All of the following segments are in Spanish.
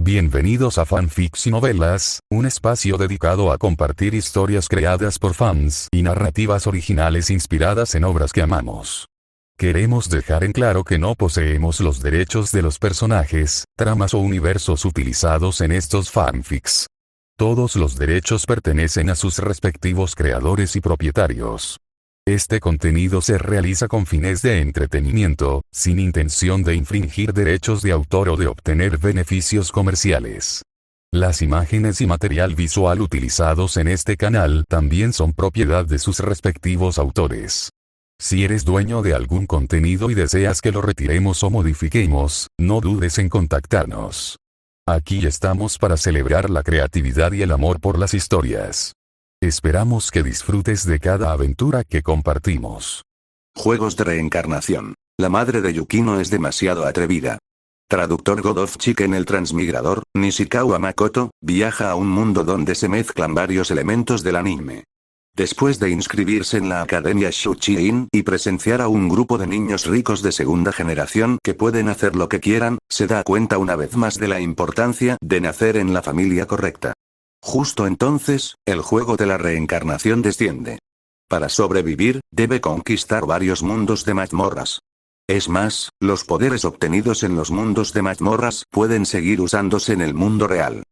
Bienvenidos a Fanfics y Novelas, un espacio dedicado a compartir historias creadas por fans y narrativas originales inspiradas en obras que amamos. Queremos dejar en claro que no poseemos los derechos de los personajes, tramas o universos utilizados en estos fanfics. Todos los derechos pertenecen a sus respectivos creadores y propietarios. Este contenido se realiza con fines de entretenimiento, sin intención de infringir derechos de autor o de obtener beneficios comerciales. Las imágenes y material visual utilizados en este canal también son propiedad de sus respectivos autores. Si eres dueño de algún contenido y deseas que lo retiremos o modifiquemos, no dudes en contactarnos. Aquí estamos para celebrar la creatividad y el amor por las historias. Esperamos que disfrutes de cada aventura que compartimos. Juegos de reencarnación. La madre de Yukino es demasiado atrevida. Traductor God of Chicken. El transmigrador, Nishikawa Makoto, viaja a un mundo donde se mezclan varios elementos del anime. Después de inscribirse en la Academia Shuchi-in y presenciar a un grupo de niños ricos de segunda generación que pueden hacer lo que quieran, se da cuenta una vez más de la importancia de nacer en la familia correcta. Justo entonces, el juego de la reencarnación desciende. Para sobrevivir, debe conquistar varios mundos de mazmorras. Es más, los poderes obtenidos en los mundos de mazmorras pueden seguir usándose en el mundo real.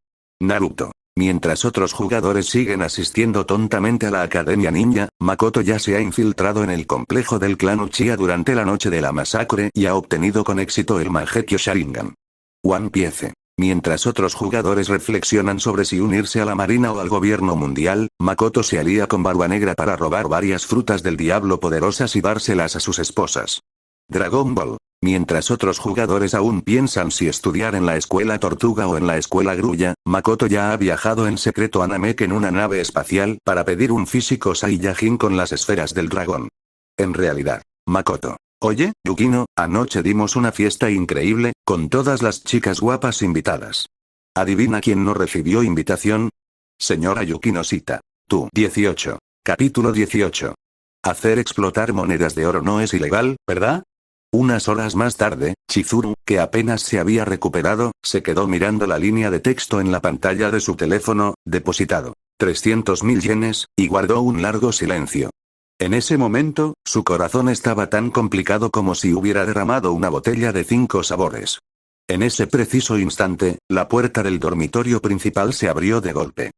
Naruto. Mientras otros jugadores siguen asistiendo tontamente a la Academia Ninja, Makoto ya se ha infiltrado en el complejo del clan Uchiha durante la noche de la masacre y ha obtenido con éxito el Mangekyo Sharingan. One Piece. Mientras otros jugadores reflexionan sobre si unirse a la marina o al gobierno mundial, Makoto se alía con Barba Negra para robar varias frutas del diablo poderosas y dárselas a sus esposas. Dragon Ball. Mientras otros jugadores aún piensan si estudiar en la escuela Tortuga o en la escuela Grulla, Makoto ya ha viajado en secreto a Namek en una nave espacial para pedir un físico Saiyajin con las esferas del dragón. En realidad, Makoto. Oye, Yukino, anoche dimos una fiesta increíble, con todas las chicas guapas invitadas. ¿Adivina quién no recibió invitación? Señora Yukino Sita. Tú. 18. Capítulo 18. Hacer explotar monedas de oro no es ilegal, ¿verdad? Unas horas más tarde, Chizuru, que apenas se había recuperado, se quedó mirando la línea de texto en la pantalla de su teléfono, depositado. 300.000 yenes, y guardó un largo silencio. En ese momento, su corazón estaba tan complicado como si hubiera derramado una botella de 5 sabores. En ese preciso instante, la puerta del dormitorio principal se abrió de golpe.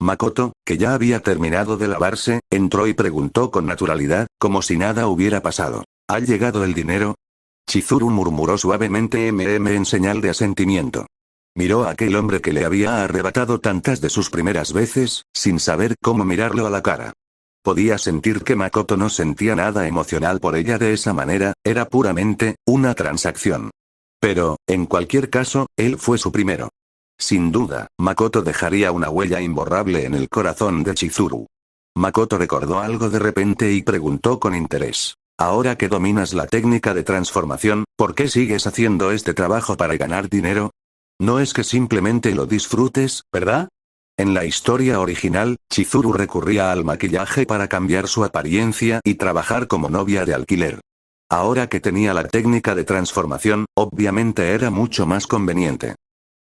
Makoto, que ya había terminado de lavarse, entró y preguntó con naturalidad, como si nada hubiera pasado. ¿Ha llegado el dinero? Chizuru murmuró suavemente en señal de asentimiento. Miró a aquel hombre que le había arrebatado tantas de sus primeras veces, sin saber cómo mirarlo a la cara. Podía sentir que Makoto no sentía nada emocional por ella de esa manera, era puramente una transacción. Pero, en cualquier caso, él fue su primero. Sin duda, Makoto dejaría una huella imborrable en el corazón de Chizuru. Makoto recordó algo de repente y preguntó con interés. Ahora que dominas la técnica de transformación, ¿por qué sigues haciendo este trabajo para ganar dinero? No es que simplemente lo disfrutes, ¿verdad? En la historia original, Chizuru recurría al maquillaje para cambiar su apariencia y trabajar como novia de alquiler. Ahora que tenía la técnica de transformación, obviamente era mucho más conveniente.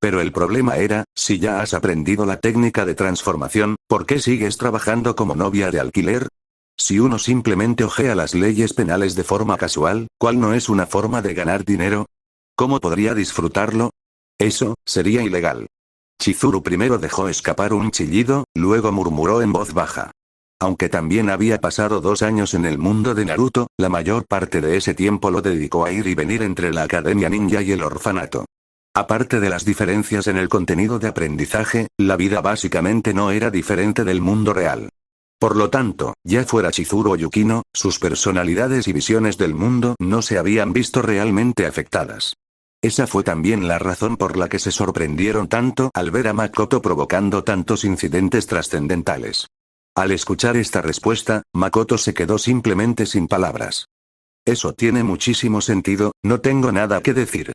Pero el problema era, si ya has aprendido la técnica de transformación, ¿por qué sigues trabajando como novia de alquiler? Si uno simplemente ojea las leyes penales de forma casual, ¿cuál no es una forma de ganar dinero? ¿Cómo podría disfrutarlo? Eso sería ilegal. Chizuru primero dejó escapar un chillido, luego murmuró en voz baja. Aunque también había pasado 2 años en el mundo de Naruto, la mayor parte de ese tiempo lo dedicó a ir y venir entre la Academia Ninja y el orfanato. Aparte de las diferencias en el contenido de aprendizaje, la vida básicamente no era diferente del mundo real. Por lo tanto, ya fuera Chizuru o Yukino, sus personalidades y visiones del mundo no se habían visto realmente afectadas. Esa fue también la razón por la que se sorprendieron tanto al ver a Makoto provocando tantos incidentes trascendentales. Al escuchar esta respuesta, Makoto se quedó simplemente sin palabras. Eso tiene muchísimo sentido, no tengo nada que decir.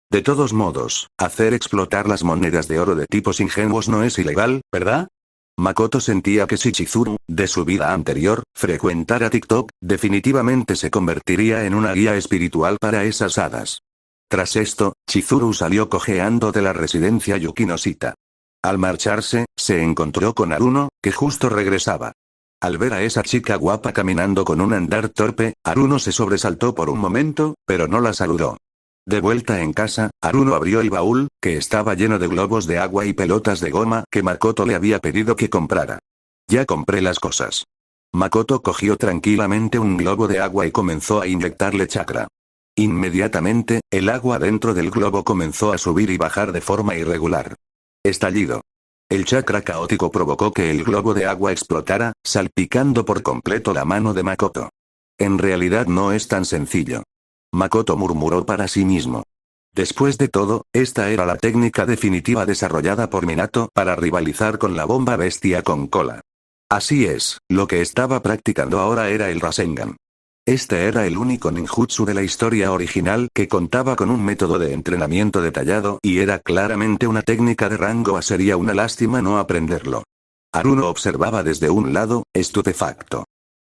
De todos modos, hacer explotar las monedas de oro de tipos ingenuos no es ilegal, ¿verdad? Makoto sentía que si Chizuru, de su vida anterior, frecuentara TikTok, definitivamente se convertiría en una guía espiritual para esas hadas. Tras esto, Chizuru salió cojeando de la residencia Yukino-shita. Al marcharse, se encontró con Haruno, que justo regresaba. Al ver a esa chica guapa caminando con un andar torpe, Haruno se sobresaltó por un momento, pero no la saludó. De vuelta en casa, Haruno abrió el baúl, que estaba lleno de globos de agua y pelotas de goma que Makoto le había pedido que comprara. Ya compré las cosas. Makoto cogió tranquilamente un globo de agua y comenzó a inyectarle chakra. Inmediatamente, el agua dentro del globo comenzó a subir y bajar de forma irregular. Estallido. El chakra caótico provocó que el globo de agua explotara, salpicando por completo la mano de Makoto. En realidad no es tan sencillo. Makoto murmuró para sí mismo. Después de todo, esta era la técnica definitiva desarrollada por Minato para rivalizar con la bomba bestia con cola. Así es, lo que estaba practicando ahora era el Rasengan. Este era el único ninjutsu de la historia original que contaba con un método de entrenamiento detallado y era claramente una técnica de rango A. Sería una lástima no aprenderlo. Haruno observaba desde un lado, estupefacto.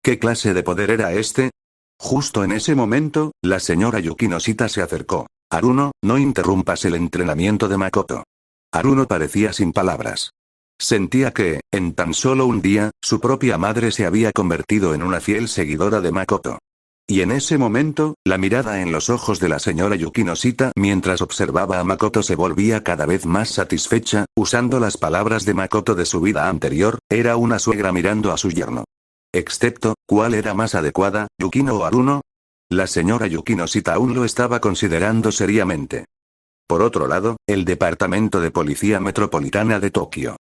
¿Qué clase de poder era este? Justo en ese momento, la señora Yukino-shita se acercó. Haruno, no interrumpas el entrenamiento de Makoto. Haruno parecía sin palabras. Sentía que, en tan solo un día, su propia madre se había convertido en una fiel seguidora de Makoto. Y en ese momento, la mirada en los ojos de la señora Yukino-shita mientras observaba a Makoto se volvía cada vez más satisfecha, usando las palabras de Makoto de su vida anterior, era una suegra mirando a su yerno. Excepto, ¿cuál era más adecuada, Yukino o Haruno? La señora Yukino-shita aún lo estaba considerando seriamente. Por otro lado, el Departamento de Policía Metropolitana de Tokio.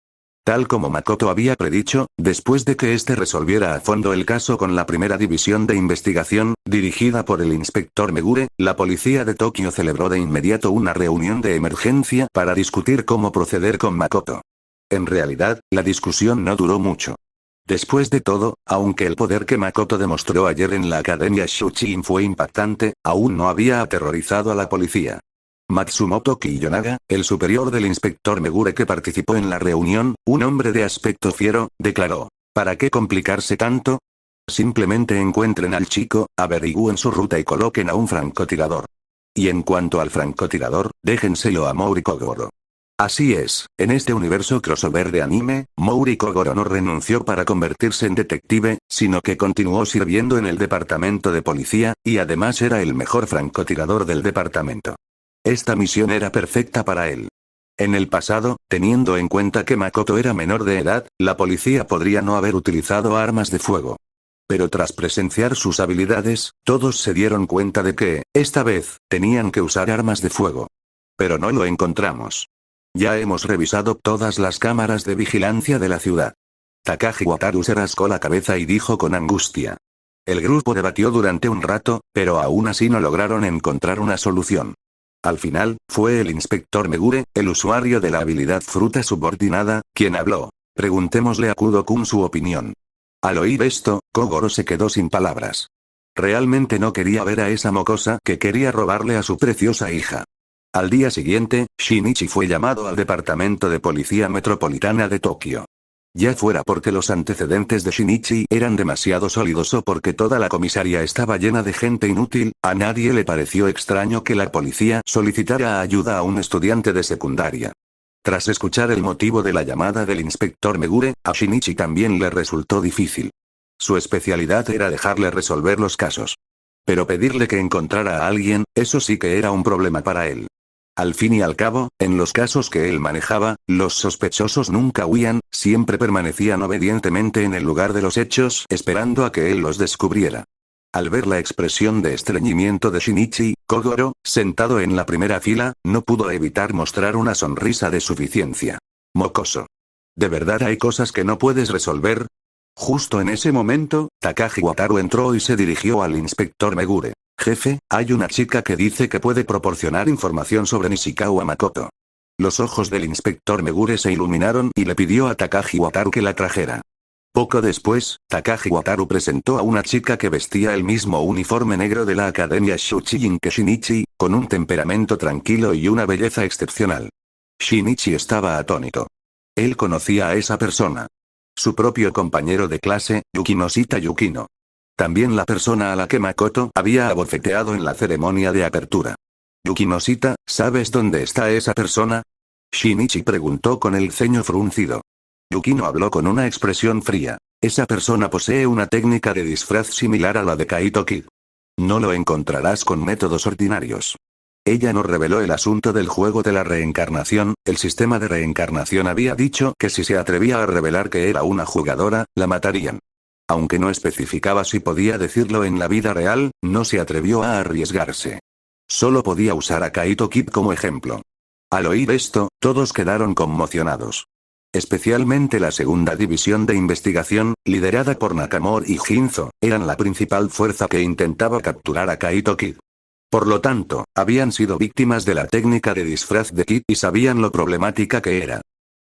Tal como Makoto había predicho, después de que éste resolviera a fondo el caso con la primera división de investigación, dirigida por el inspector Megure, la policía de Tokio celebró de inmediato una reunión de emergencia para discutir cómo proceder con Makoto. En realidad, la discusión no duró mucho. Después de todo, aunque el poder que Makoto demostró ayer en la Academia Shuchiin fue impactante, aún no había aterrorizado a la policía. Matsumoto Kiyonaga, el superior del inspector Megure que participó en la reunión, un hombre de aspecto fiero, declaró: ¿para qué complicarse tanto? Simplemente encuentren al chico, averigüen su ruta y coloquen a un francotirador. Y en cuanto al francotirador, déjenselo a Mouri Kogoro. Así es, en este universo crossover de anime, Mouri Kogoro no renunció para convertirse en detective, sino que continuó sirviendo en el departamento de policía, y además era el mejor francotirador del departamento. Esta misión era perfecta para él. En el pasado, teniendo en cuenta que Makoto era menor de edad, la policía podría no haber utilizado armas de fuego. Pero tras presenciar sus habilidades, todos se dieron cuenta de que, esta vez, tenían que usar armas de fuego. Pero no lo encontramos. Ya hemos revisado todas las cámaras de vigilancia de la ciudad. Takashi Wataru se rascó la cabeza y dijo con angustia. El grupo debatió durante un rato, pero aún así no lograron encontrar una solución. Al final, fue el inspector Megure, el usuario de la habilidad fruta subordinada, quien habló. Preguntémosle a Kudo-kun su opinión. Al oír esto, Kogoro se quedó sin palabras. Realmente no quería ver a esa mocosa que quería robarle a su preciosa hija. Al día siguiente, Shinichi fue llamado al Departamento de Policía Metropolitana de Tokio. Ya fuera porque los antecedentes de Shinichi eran demasiado sólidos o porque toda la comisaría estaba llena de gente inútil, a nadie le pareció extraño que la policía solicitara ayuda a un estudiante de secundaria. Tras escuchar el motivo de la llamada del inspector Megure, a Shinichi también le resultó difícil. Su especialidad era dejarle resolver los casos. Pero pedirle que encontrara a alguien, eso sí que era un problema para él. Al fin y al cabo, en los casos que él manejaba, los sospechosos nunca huían, siempre permanecían obedientemente en el lugar de los hechos, esperando a que él los descubriera. Al ver la expresión de estreñimiento de Shinichi, Kogoro, sentado en la primera fila, no pudo evitar mostrar una sonrisa de suficiencia. Mocoso. ¿De verdad hay cosas que no puedes resolver? Justo en ese momento, Takashi Wataru entró y se dirigió al inspector Megure. Jefe, hay una chica que dice que puede proporcionar información sobre Nishikawa Makoto. Los ojos del inspector Megure se iluminaron y le pidió a Takashi Wataru que la trajera. Poco después, Takashi Wataru presentó a una chica que vestía el mismo uniforme negro de la Academia Shuchiin que Shinichi, con un temperamento tranquilo y una belleza excepcional. Shinichi estaba atónito. Él conocía a esa persona. Su propio compañero de clase, Yukino-shita Yukino. También la persona a la que Makoto había abofeteado en la ceremonia de apertura. Yukino-shita, ¿sabes dónde está esa persona? Shinichi preguntó con el ceño fruncido. Yukino habló con una expresión fría. Esa persona posee una técnica de disfraz similar a la de Kaito Kid. No lo encontrarás con métodos ordinarios. Ella no reveló el asunto del juego de la reencarnación. El sistema de reencarnación había dicho que si se atrevía a revelar que era una jugadora, la matarían. Aunque no especificaba si podía decirlo en la vida real, no se atrevió a arriesgarse. Solo podía usar a Kaito Kid como ejemplo. Al oír esto, todos quedaron conmocionados. Especialmente la segunda división de investigación, liderada por Nakamori y Jinzo, eran la principal fuerza que intentaba capturar a Kaito Kid. Por lo tanto, habían sido víctimas de la técnica de disfraz de Kid y sabían lo problemática que era.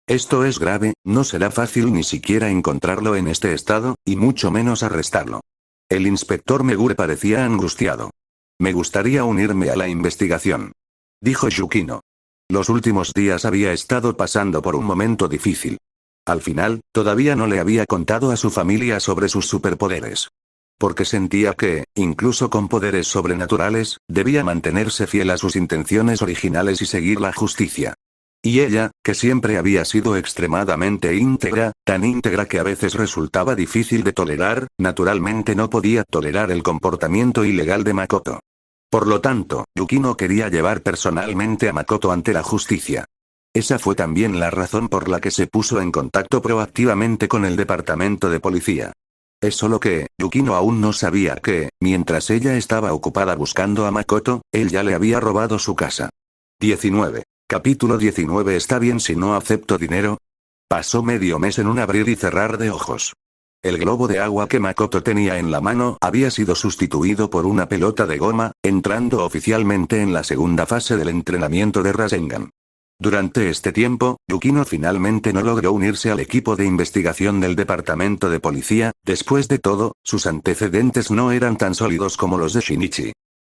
Esto es grave, no será fácil ni siquiera encontrarlo en este estado, y mucho menos arrestarlo. El inspector Megure parecía angustiado. Me gustaría unirme a la investigación, dijo Yukino. Los últimos días había estado pasando por un momento difícil. Al final, todavía no le había contado a su familia sobre sus superpoderes. Porque sentía que, incluso con poderes sobrenaturales, debía mantenerse fiel a sus intenciones originales y seguir la justicia. Y ella, que siempre había sido extremadamente íntegra, tan íntegra que a veces resultaba difícil de tolerar, naturalmente no podía tolerar el comportamiento ilegal de Makoto. Por lo tanto, Yukino quería llevar personalmente a Makoto ante la justicia. Esa fue también la razón por la que se puso en contacto proactivamente con el departamento de policía. Es solo que, Yukino aún no sabía que, mientras ella estaba ocupada buscando a Makoto, él ya le había robado su casa. 19. Capítulo 19. ¿Está bien si no acepto dinero? Pasó medio mes en un abrir y cerrar de ojos. El globo de agua que Makoto tenía en la mano había sido sustituido por una pelota de goma, entrando oficialmente en la segunda fase del entrenamiento de Rasengan. Durante este tiempo, Yukino finalmente no logró unirse al equipo de investigación del departamento de policía. Después de todo, sus antecedentes no eran tan sólidos como los de Shinichi.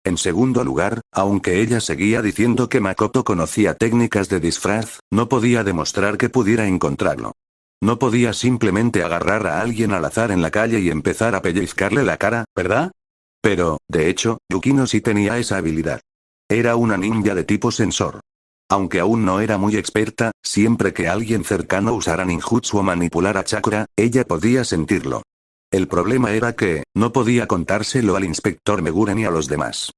En segundo lugar, aunque ella seguía diciendo que Makoto conocía técnicas de disfraz, no podía demostrar que pudiera encontrarlo. No podía simplemente agarrar a alguien al azar en la calle y empezar a pellizcarle la cara, ¿verdad? Pero, de hecho, Yukino sí tenía esa habilidad. Era una ninja de tipo sensor. Aunque aún no era muy experta, siempre que alguien cercano usara ninjutsu o manipulara chakra, ella podía sentirlo. El problema era que, no podía contárselo al inspector Megure ni a los demás.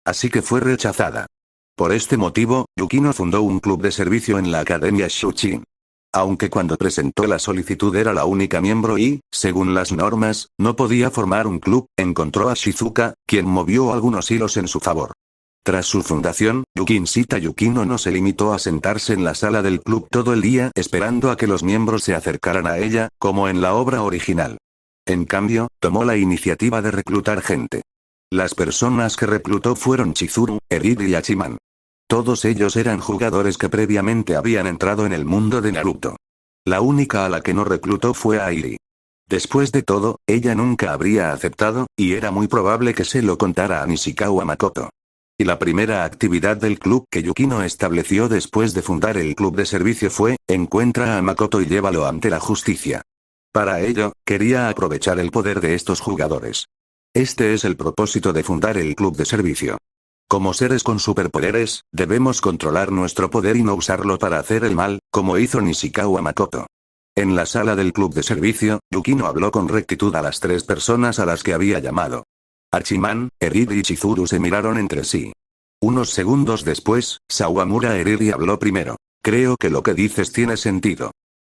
Así que fue rechazada. Por este motivo, Yukino fundó un club de servicio en la Academia Shuchin. Aunque cuando presentó la solicitud era la única miembro y, según las normas, no podía formar un club, encontró a Shizuka, quien movió algunos hilos en su favor. Tras su fundación, Yukinshita Yukino no se limitó a sentarse en la sala del club todo el día esperando a que los miembros se acercaran a ella, como en la obra original. En cambio, tomó la iniciativa de reclutar gente. Las personas que reclutó fueron Chizuru, Eriri y Hachiman. Todos ellos eran jugadores que previamente habían entrado en el mundo de Naruto. La única a la que no reclutó fue a Airi. Después de todo, ella nunca habría aceptado, y era muy probable que se lo contara a Nishikawa Makoto. Y la primera actividad del club que Yukino estableció después de fundar el club de servicio fue, encuentra a Makoto y llévalo ante la justicia. Para ello, quería aprovechar el poder de estos jugadores. Este es el propósito de fundar el club de servicio. Como seres con superpoderes, debemos controlar nuestro poder y no usarlo para hacer el mal, como hizo Nishikawa Makoto. En la sala del club de servicio, Yukino habló con rectitud a las 3 personas a las que había llamado. Hachiman, Eriri y Chizuru se miraron entre sí. Unos segundos después, Sawamura Eriri habló primero. Creo que lo que dices tiene sentido.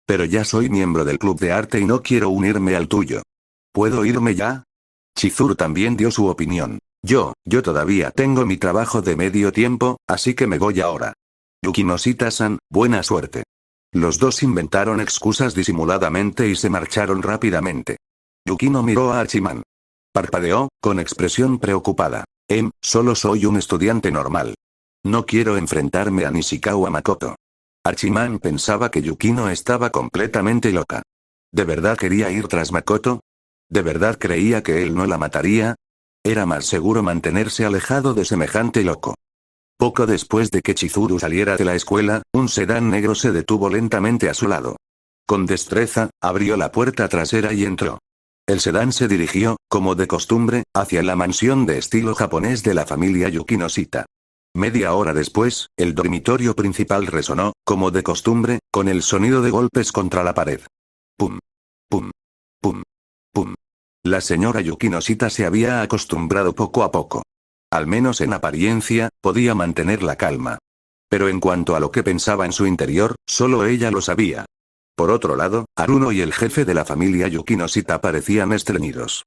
Pero ya soy miembro del club de arte y no quiero unirme al tuyo. ¿Puedo irme ya? Chizuru también dio su opinión. Yo todavía tengo mi trabajo de medio tiempo, así que me voy ahora. Yukino-shita-san, buena suerte. Los dos inventaron excusas disimuladamente y se marcharon rápidamente. Yukino miró a Hachiman. Parpadeó, con expresión preocupada. Solo soy un estudiante normal. No quiero enfrentarme a Nishikawa Makoto. Hachiman pensaba que Yukino estaba completamente loca. ¿De verdad quería ir tras Makoto? ¿De verdad creía que él no la mataría? Era más seguro mantenerse alejado de semejante loco. Poco después de que Chizuru saliera de la escuela, un sedán negro se detuvo lentamente a su lado. Con destreza, abrió la puerta trasera y entró. El sedán se dirigió, como de costumbre, hacia la mansión de estilo japonés de la familia Yukino-shita. Media hora después, el dormitorio principal resonó, como de costumbre, con el sonido de golpes contra la pared. Pum. Pum. Pum. Pum. La señora Yukino-shita se había acostumbrado poco a poco. Al menos en apariencia, podía mantener la calma. Pero en cuanto a lo que pensaba en su interior, solo ella lo sabía. Por otro lado, Haruno y el jefe de la familia Yukino-shita parecían estreñidos.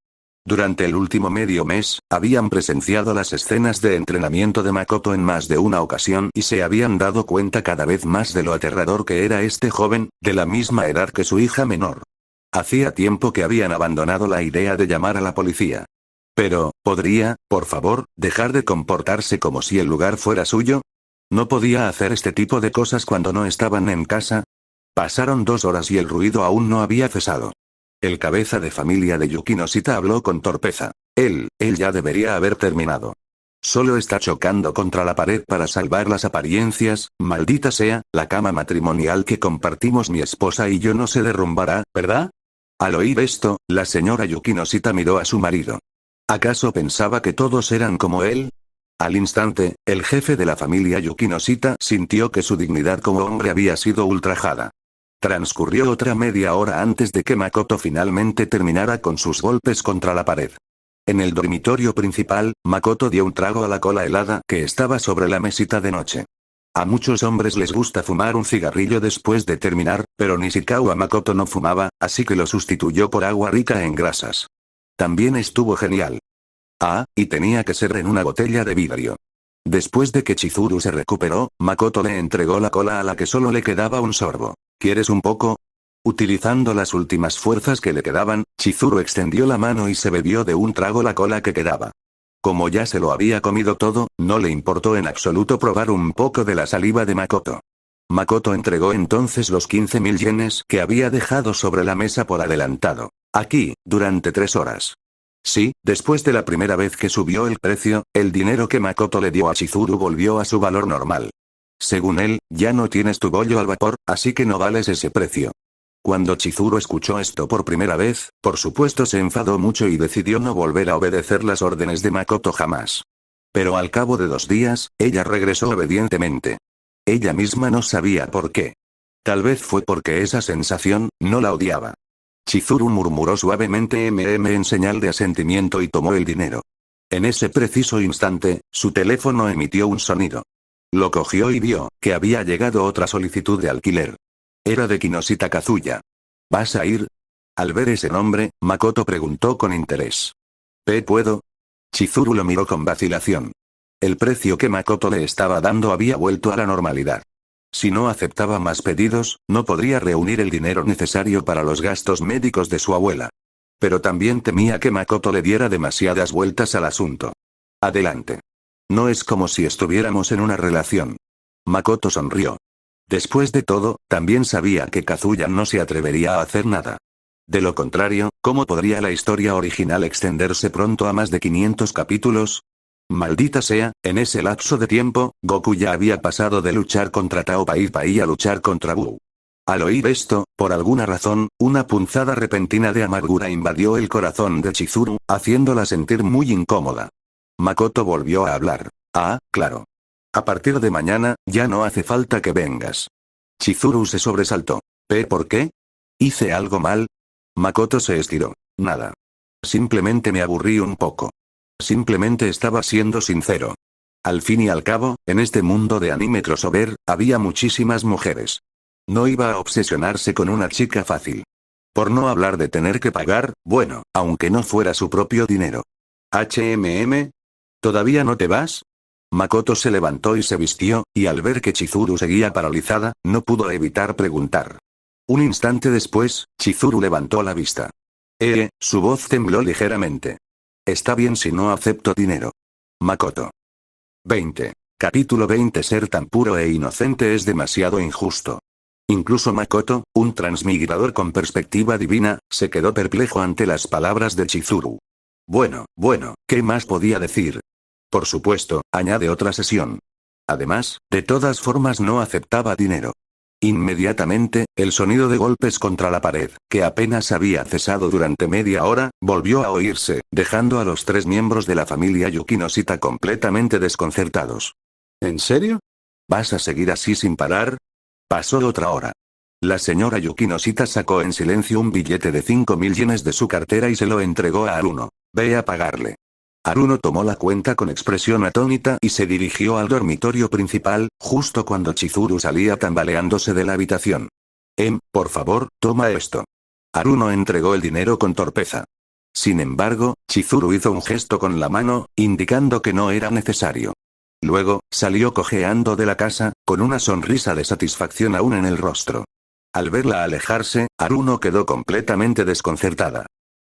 Durante el último medio mes, habían presenciado las escenas de entrenamiento de Makoto en más de una ocasión y se habían dado cuenta cada vez más de lo aterrador que era este joven, de la misma edad que su hija menor. Hacía tiempo que habían abandonado la idea de llamar a la policía. Pero, ¿podría, por favor, dejar de comportarse como si el lugar fuera suyo? ¿No podía hacer este tipo de cosas cuando no estaban en casa? Pasaron 2 horas y el ruido aún no había cesado. El cabeza de familia de Yukino-shita habló con torpeza. Él ya debería haber terminado. Solo está chocando contra la pared para salvar las apariencias, maldita sea, la cama matrimonial que compartimos mi esposa y yo no se derrumbará, ¿verdad? Al oír esto, la señora Yukino-shita miró a su marido. ¿Acaso pensaba que todos eran como él? Al instante, el jefe de la familia Yukino-shita sintió que su dignidad como hombre había sido ultrajada. Transcurrió otra media hora antes de que Makoto finalmente terminara con sus golpes contra la pared. En el dormitorio principal, Makoto dio un trago a la cola helada que estaba sobre la mesita de noche. A muchos hombres les gusta fumar un cigarrillo después de terminar, pero Nishikawa Makoto no fumaba, así que lo sustituyó por agua rica en grasas. También estuvo genial. Y tenía que ser en una botella de vidrio. Después de que Chizuru se recuperó, Makoto le entregó la cola a la que solo le quedaba un sorbo. ¿Quieres un poco? Utilizando las últimas fuerzas que le quedaban, Chizuru extendió la mano y se bebió de un trago la cola que quedaba. Como ya se lo había comido todo, no le importó en absoluto probar un poco de la saliva de Makoto. Makoto entregó entonces los 15.000 yenes que había dejado sobre la mesa por adelantado. Aquí, durante 3 horas. Sí, después de la primera vez que subió el precio, el dinero que Makoto le dio a Chizuru volvió a su valor normal. Según él, ya no tienes tu bollo al vapor, así que no vales ese precio. Cuando Chizuru escuchó esto por primera vez, por supuesto se enfadó mucho y decidió no volver a obedecer las órdenes de Makoto jamás. Pero al cabo de 2 días, ella regresó obedientemente. Ella misma no sabía por qué. Tal vez fue porque esa sensación, no la odiaba. Chizuru murmuró suavemente en señal de asentimiento y tomó el dinero. En ese preciso instante, su teléfono emitió un sonido. Lo cogió y vio que había llegado otra solicitud de alquiler. Era de Kinoshita Kazuya. ¿Vas a ir? Al ver ese nombre, Makoto preguntó con interés. ¿Puedo? Chizuru lo miró con vacilación. El precio que Makoto le estaba dando había vuelto a la normalidad. Si no aceptaba más pedidos, no podría reunir el dinero necesario para los gastos médicos de su abuela. Pero también temía que Makoto le diera demasiadas vueltas al asunto. Adelante. No es como si estuviéramos en una relación. Makoto sonrió. Después de todo, también sabía que Kazuya no se atrevería a hacer nada. De lo contrario, ¿cómo podría la historia original extenderse pronto a más de 500 capítulos? Maldita sea, en ese lapso de tiempo, Goku ya había pasado de luchar contra Tao Pai Pai a luchar contra Buu. Al oír esto, por alguna razón, una punzada repentina de amargura invadió el corazón de Chizuru, haciéndola sentir muy incómoda. Makoto volvió a hablar. Claro. A partir de mañana, ya no hace falta que vengas. Chizuru se sobresaltó. ¿Por qué? ¿Hice algo mal? Makoto se estiró. Nada. Simplemente me aburrí un poco. Simplemente estaba siendo sincero. Al fin y al cabo, en este mundo de anime crossover, había muchísimas mujeres. No iba a obsesionarse con una chica fácil. Por no hablar de tener que pagar, bueno, aunque no fuera su propio dinero. ¿Todavía no te vas? Makoto se levantó y se vistió, y al ver que Chizuru seguía paralizada, no pudo evitar preguntar. Un instante después, Chizuru levantó la vista. Su voz tembló ligeramente. Está bien si no acepto dinero. Makoto. 20. Capítulo 20. Ser tan puro e inocente es demasiado injusto. Incluso Makoto, un transmigrador con perspectiva divina, se quedó perplejo ante las palabras de Chizuru. Bueno, ¿qué más podía decir? Por supuesto, añade otra sesión. Además, de todas formas no aceptaba dinero. Inmediatamente, el sonido de golpes contra la pared, que apenas había cesado durante media hora, volvió a oírse, dejando a los 3 miembros de la familia Yukino-shita completamente desconcertados. ¿En serio? ¿Vas a seguir así sin parar? Pasó otra hora. La señora Yukinoshita sacó en silencio un billete de 5.000 yenes de su cartera y se lo entregó a Haruno. Ve a pagarle. Haruno tomó la cuenta con expresión atónita y se dirigió al dormitorio principal, justo cuando Chizuru salía tambaleándose de la habitación. Por favor, toma esto. Haruno entregó el dinero con torpeza. Sin embargo, Chizuru hizo un gesto con la mano, indicando que no era necesario. Luego, salió cojeando de la casa, con una sonrisa de satisfacción aún en el rostro. Al verla alejarse, Haruno quedó completamente desconcertada.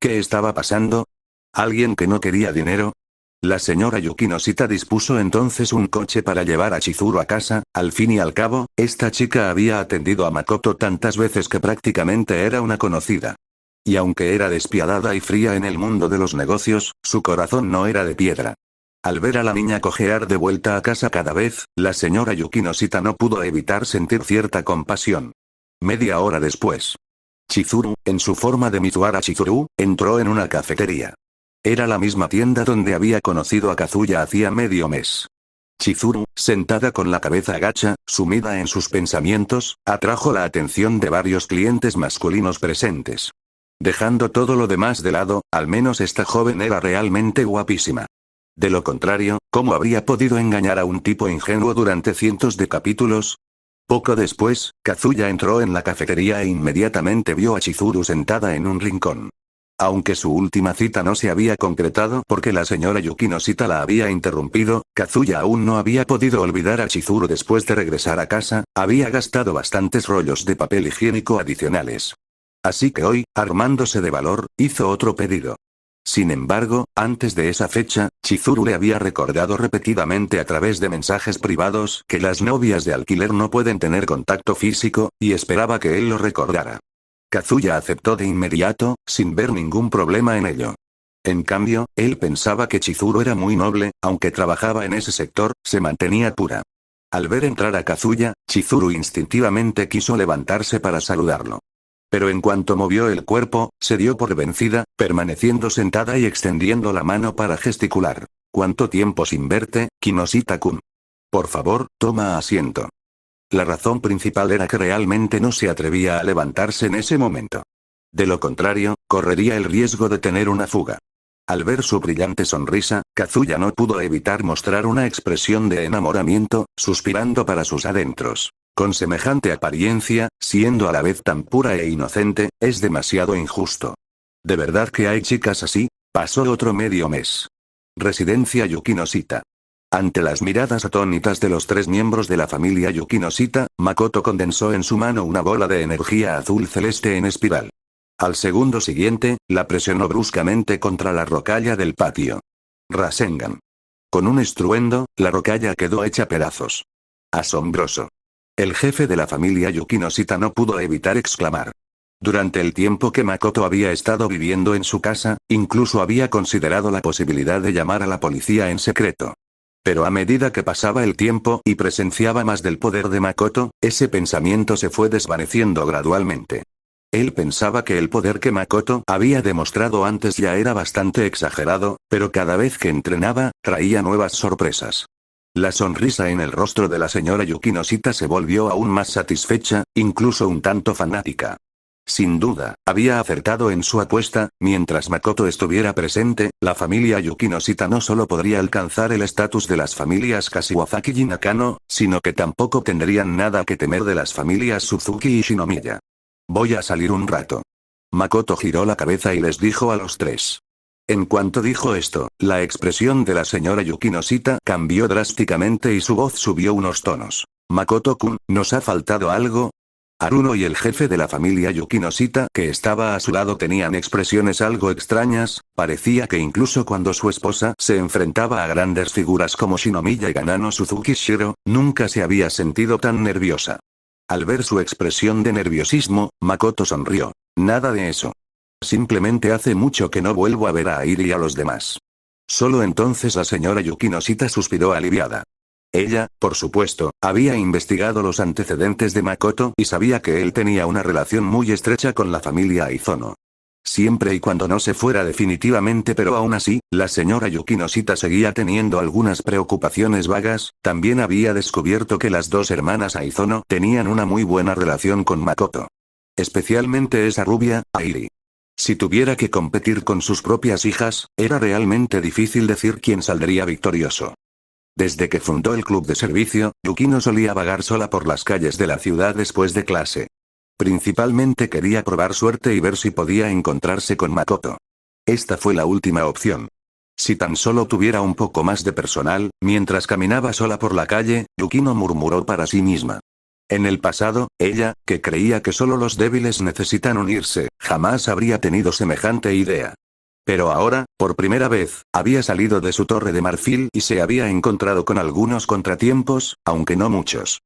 ¿Qué estaba pasando? ¿Alguien que no quería dinero? La señora Yukinoshita dispuso entonces un coche para llevar a Chizuru a casa. Al fin y al cabo, esta chica había atendido a Makoto tantas veces que prácticamente era una conocida. Y aunque era despiadada y fría en el mundo de los negocios, su corazón no era de piedra. Al ver a la niña cojear de vuelta a casa cada vez, la señora Yukinoshita no pudo evitar sentir cierta compasión. Media hora después, Chizuru, en su forma de Mitsuhara Chizuru, entró en una cafetería. Era la misma tienda donde había conocido a Kazuya hacía medio mes. Chizuru, sentada con la cabeza agacha, sumida en sus pensamientos, atrajo la atención de varios clientes masculinos presentes. Dejando todo lo demás de lado, al menos esta joven era realmente guapísima. De lo contrario, ¿cómo habría podido engañar a un tipo ingenuo durante cientos de capítulos? Poco después, Kazuya entró en la cafetería e inmediatamente vio a Chizuru sentada en un rincón. Aunque su última cita no se había concretado porque la señora Yukinoshita la había interrumpido, Kazuya aún no había podido olvidar a Chizuru después de regresar a casa, había gastado bastantes rollos de papel higiénico adicionales. Así que hoy, armándose de valor, hizo otro pedido. Sin embargo, antes de esa fecha, Chizuru le había recordado repetidamente a través de mensajes privados que las novias de alquiler no pueden tener contacto físico, y esperaba que él lo recordara. Kazuya aceptó de inmediato, sin ver ningún problema en ello. En cambio, él pensaba que Chizuru era muy noble, aunque trabajaba en ese sector, se mantenía pura. Al ver entrar a Kazuya, Chizuru instintivamente quiso levantarse para saludarlo. Pero en cuanto movió el cuerpo, se dio por vencida, permaneciendo sentada y extendiendo la mano para gesticular. ¿Cuánto tiempo sin verte, Kinoshita-kun? Por favor, toma asiento. La razón principal era que realmente no se atrevía a levantarse en ese momento. De lo contrario, correría el riesgo de tener una fuga. Al ver su brillante sonrisa, Kazuya no pudo evitar mostrar una expresión de enamoramiento, suspirando para sus adentros. Con semejante apariencia, siendo a la vez tan pura e inocente, es demasiado injusto. ¿De verdad que hay chicas así? Pasó otro medio mes. Residencia Yukinoshita. Ante las miradas atónitas de los tres miembros de la familia Yukinoshita, Makoto condensó en su mano una bola de energía azul celeste en espiral. Al segundo siguiente, la presionó bruscamente contra la rocalla del patio. Rasengan. Con un estruendo, la rocalla quedó hecha pedazos. Asombroso. El jefe de la familia Yukinoshita no pudo evitar exclamar. Durante el tiempo que Makoto había estado viviendo en su casa, incluso había considerado la posibilidad de llamar a la policía en secreto. Pero a medida que pasaba el tiempo y presenciaba más del poder de Makoto, ese pensamiento se fue desvaneciendo gradualmente. Él pensaba que el poder que Makoto había demostrado antes ya era bastante exagerado, pero cada vez que entrenaba, traía nuevas sorpresas. La sonrisa en el rostro de la señora Yukinoshita se volvió aún más satisfecha, incluso un tanto fanática. Sin duda, había acertado en su apuesta, mientras Makoto estuviera presente, la familia Yukinoshita no solo podría alcanzar el estatus de las familias Kashiwazaki y Nakano, sino que tampoco tendrían nada que temer de las familias Suzuki y Shinomiya. Voy a salir un rato. Makoto giró la cabeza y les dijo a los tres. En cuanto dijo esto, la expresión de la señora Yukinoshita cambió drásticamente y su voz subió unos tonos. Makoto-kun, ¿nos ha faltado algo? Haruno y el jefe de la familia Yukinoshita que estaba a su lado tenían expresiones algo extrañas, parecía que incluso cuando su esposa se enfrentaba a grandes figuras como Shinomiya y Ganano Suzuki Shiro, nunca se había sentido tan nerviosa. Al ver su expresión de nerviosismo, Makoto sonrió. Nada de eso. Simplemente hace mucho que no vuelvo a ver a Airi y a los demás. Solo entonces la señora Yukinoshita suspiró aliviada. Ella, por supuesto, había investigado los antecedentes de Makoto y sabía que él tenía una relación muy estrecha con la familia Aizono. Siempre y cuando no se fuera definitivamente, pero aún así, la señora Yukino-shita seguía teniendo algunas preocupaciones vagas. También había descubierto que las dos hermanas Aizono tenían una muy buena relación con Makoto. Especialmente esa rubia, Airi. Si tuviera que competir con sus propias hijas, era realmente difícil decir quién saldría victorioso. Desde que fundó el club de servicio, Yukino solía vagar sola por las calles de la ciudad después de clase. Principalmente quería probar suerte y ver si podía encontrarse con Makoto. Esta fue la última opción. Si tan solo tuviera un poco más de personal, mientras caminaba sola por la calle, Yukino murmuró para sí misma. En el pasado, ella, que creía que solo los débiles necesitan unirse, jamás habría tenido semejante idea. Pero ahora, por primera vez, había salido de su torre de marfil y se había encontrado con algunos contratiempos, aunque no muchos.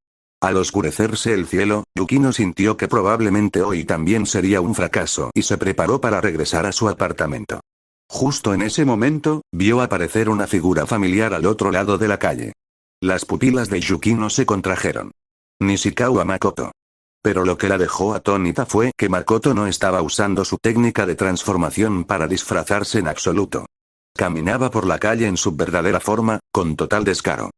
Al oscurecerse el cielo, Yukino sintió que probablemente hoy también sería un fracaso y se preparó para regresar a su apartamento. Justo en ese momento, vio aparecer una figura familiar al otro lado de la calle. Las pupilas de Yukino se contrajeron. Nishikawa Makoto. Pero lo que la dejó atónita fue que Makoto no estaba usando su técnica de transformación para disfrazarse en absoluto. Caminaba por la calle en su verdadera forma, con total descaro.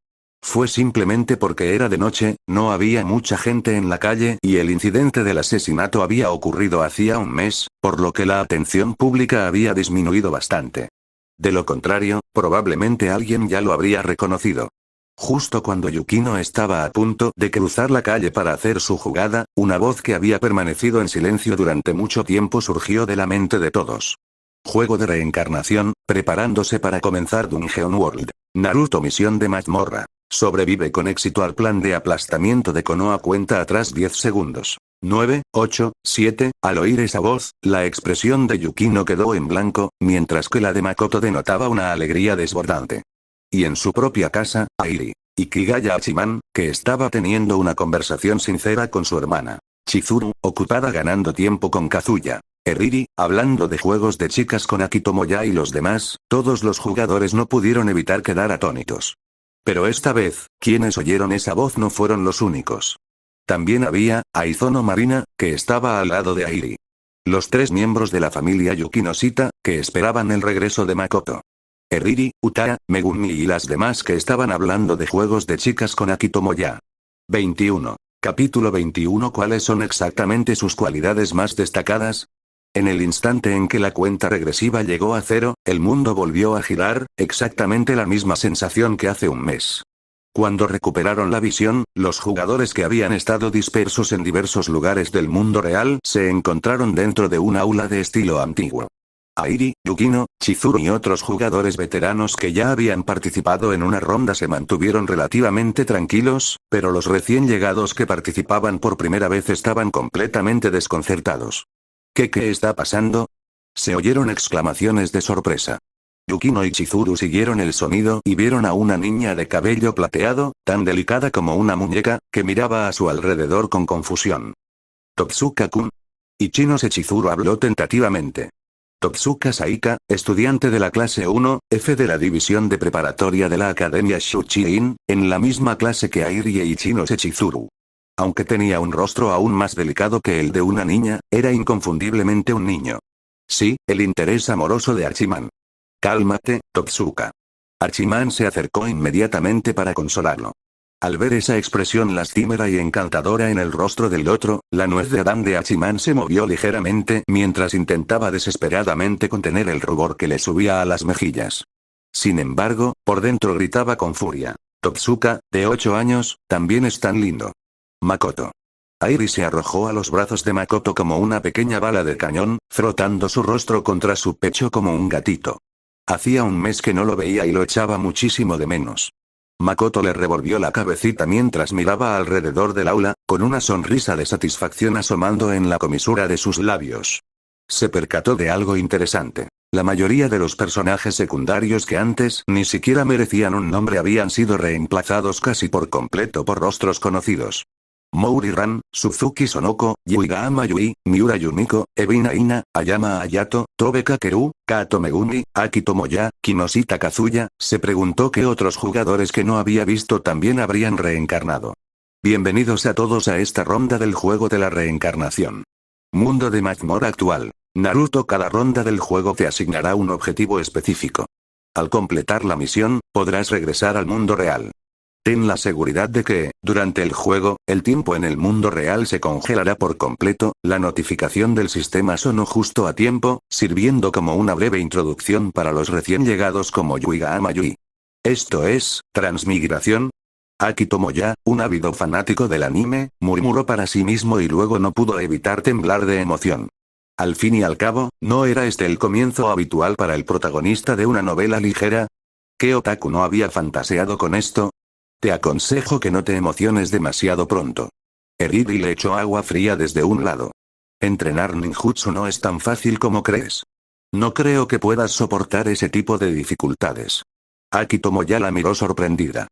Fue simplemente porque era de noche, no había mucha gente en la calle y el incidente del asesinato había ocurrido hacía un mes, por lo que la atención pública había disminuido bastante. De lo contrario, probablemente alguien ya lo habría reconocido. Justo cuando Yukino estaba a punto de cruzar la calle para hacer su jugada, una voz que había permanecido en silencio durante mucho tiempo surgió de la mente de todos. Juego de reencarnación, preparándose para comenzar Dungeon World. Naruto misión de mazmorra. Sobrevive con éxito al plan de aplastamiento de Konoha, cuenta atrás 10 segundos. 9, 8, 7, al oír esa voz, la expresión de Yukino quedó en blanco, mientras que la de Makoto denotaba una alegría desbordante. Y en su propia casa, Airi y Kigaya Hachiman, que estaba teniendo una conversación sincera con su hermana Chizuru, ocupada ganando tiempo con Kazuya. Eriri, hablando de juegos de chicas con Akito Moya y los demás, todos los jugadores no pudieron evitar quedar atónitos. Pero esta vez, quienes oyeron esa voz no fueron los únicos. También había Aizono Marina, que estaba al lado de Airi. Los tres miembros de la familia Yukino-shita, que esperaban el regreso de Makoto. Eriri, Utada, Megumi y las demás que estaban hablando de juegos de chicas con Akito Moya. 21. Capítulo 21. ¿Cuáles son exactamente sus cualidades más destacadas? En el instante en que la cuenta regresiva llegó a 0, el mundo volvió a girar, exactamente la misma sensación que hace un mes. Cuando recuperaron la visión, los jugadores que habían estado dispersos en diversos lugares del mundo real se encontraron dentro de un aula de estilo antiguo. Airi, Yukino, Chizuru y otros jugadores veteranos que ya habían participado en una ronda se mantuvieron relativamente tranquilos, pero los recién llegados que participaban por primera vez estaban completamente desconcertados. ¿Qué está pasando? Se oyeron exclamaciones de sorpresa. Yukino y Chizuru siguieron el sonido y vieron a una niña de cabello plateado, tan delicada como una muñeca, que miraba a su alrededor con confusión. Totsuka-kun. Ichinose Chizuru habló tentativamente. Totsuka Saika, estudiante de la clase 1F de la división de preparatoria de la Academia Shuchiin, en la misma clase que Airi e Ichinose Chizuru. Aunque tenía un rostro aún más delicado que el de una niña, era inconfundiblemente un niño. Sí, el interés amoroso de Hachiman. Cálmate, Totsuka. Hachiman se acercó inmediatamente para consolarlo. Al ver esa expresión lastimera y encantadora en el rostro del otro, la nuez de Adán de Hachiman se movió ligeramente mientras intentaba desesperadamente contener el rubor que le subía a las mejillas. Sin embargo, por dentro gritaba con furia. Totsuka, de 8 años, también es tan lindo. Makoto. Airi se arrojó a los brazos de Makoto como una pequeña bala de cañón, frotando su rostro contra su pecho como un gatito. Hacía un mes que no lo veía y lo echaba muchísimo de menos. Makoto le revolvió la cabecita mientras miraba alrededor del aula, con una sonrisa de satisfacción asomando en la comisura de sus labios. Se percató de algo interesante. La mayoría de los personajes secundarios que antes ni siquiera merecían un nombre habían sido reemplazados casi por completo por rostros conocidos. Mouri Ran, Suzuki Sonoko, Yuigahama Yui, Miura Yumiko, Evina Ina, Ayama Ayato, Tobe Kakeru, Kato Megumi, Akito Moya, Kinoshita Kazuya. Se preguntó qué otros jugadores que no había visto también habrían reencarnado. Bienvenidos a todos a esta ronda del juego de la reencarnación. Mundo de mazmorra actual. Naruto, cada ronda del juego te asignará un objetivo específico. Al completar la misión, podrás regresar al mundo real. Ten la seguridad de que, durante el juego, el tiempo en el mundo real se congelará por completo. La notificación del sistema sonó justo a tiempo, sirviendo como una breve introducción para los recién llegados como Yuigahama Yui. Esto es, transmigración. Aki Tomoya, un ávido fanático del anime, murmuró para sí mismo y luego no pudo evitar temblar de emoción. Al fin y al cabo, ¿no era este el comienzo habitual para el protagonista de una novela ligera? ¿Qué otaku no había fantaseado con esto? Te aconsejo que no te emociones demasiado pronto. Eriri le echó agua fría desde un lado. Entrenar ninjutsu no es tan fácil como crees. No creo que puedas soportar ese tipo de dificultades. Aki Tomoya la miró sorprendida.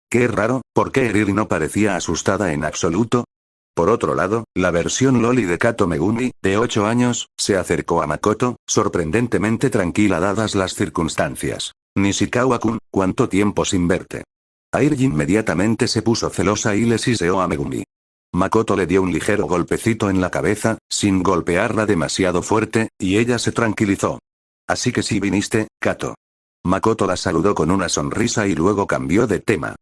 Qué raro, ¿por qué Eriri no parecía asustada en absoluto? Por otro lado, la versión loli de Kato Megumi, de 8 años, se acercó a Makoto, sorprendentemente tranquila dadas las circunstancias. Nishikawa-kun, ¿cuánto tiempo sin verte? Airi inmediatamente se puso celosa y le siseó a Megumi. Makoto le dio un ligero golpecito en la cabeza, sin golpearla demasiado fuerte, y ella se tranquilizó. Así que sí viniste, Kato. Makoto la saludó con una sonrisa y luego cambió de tema.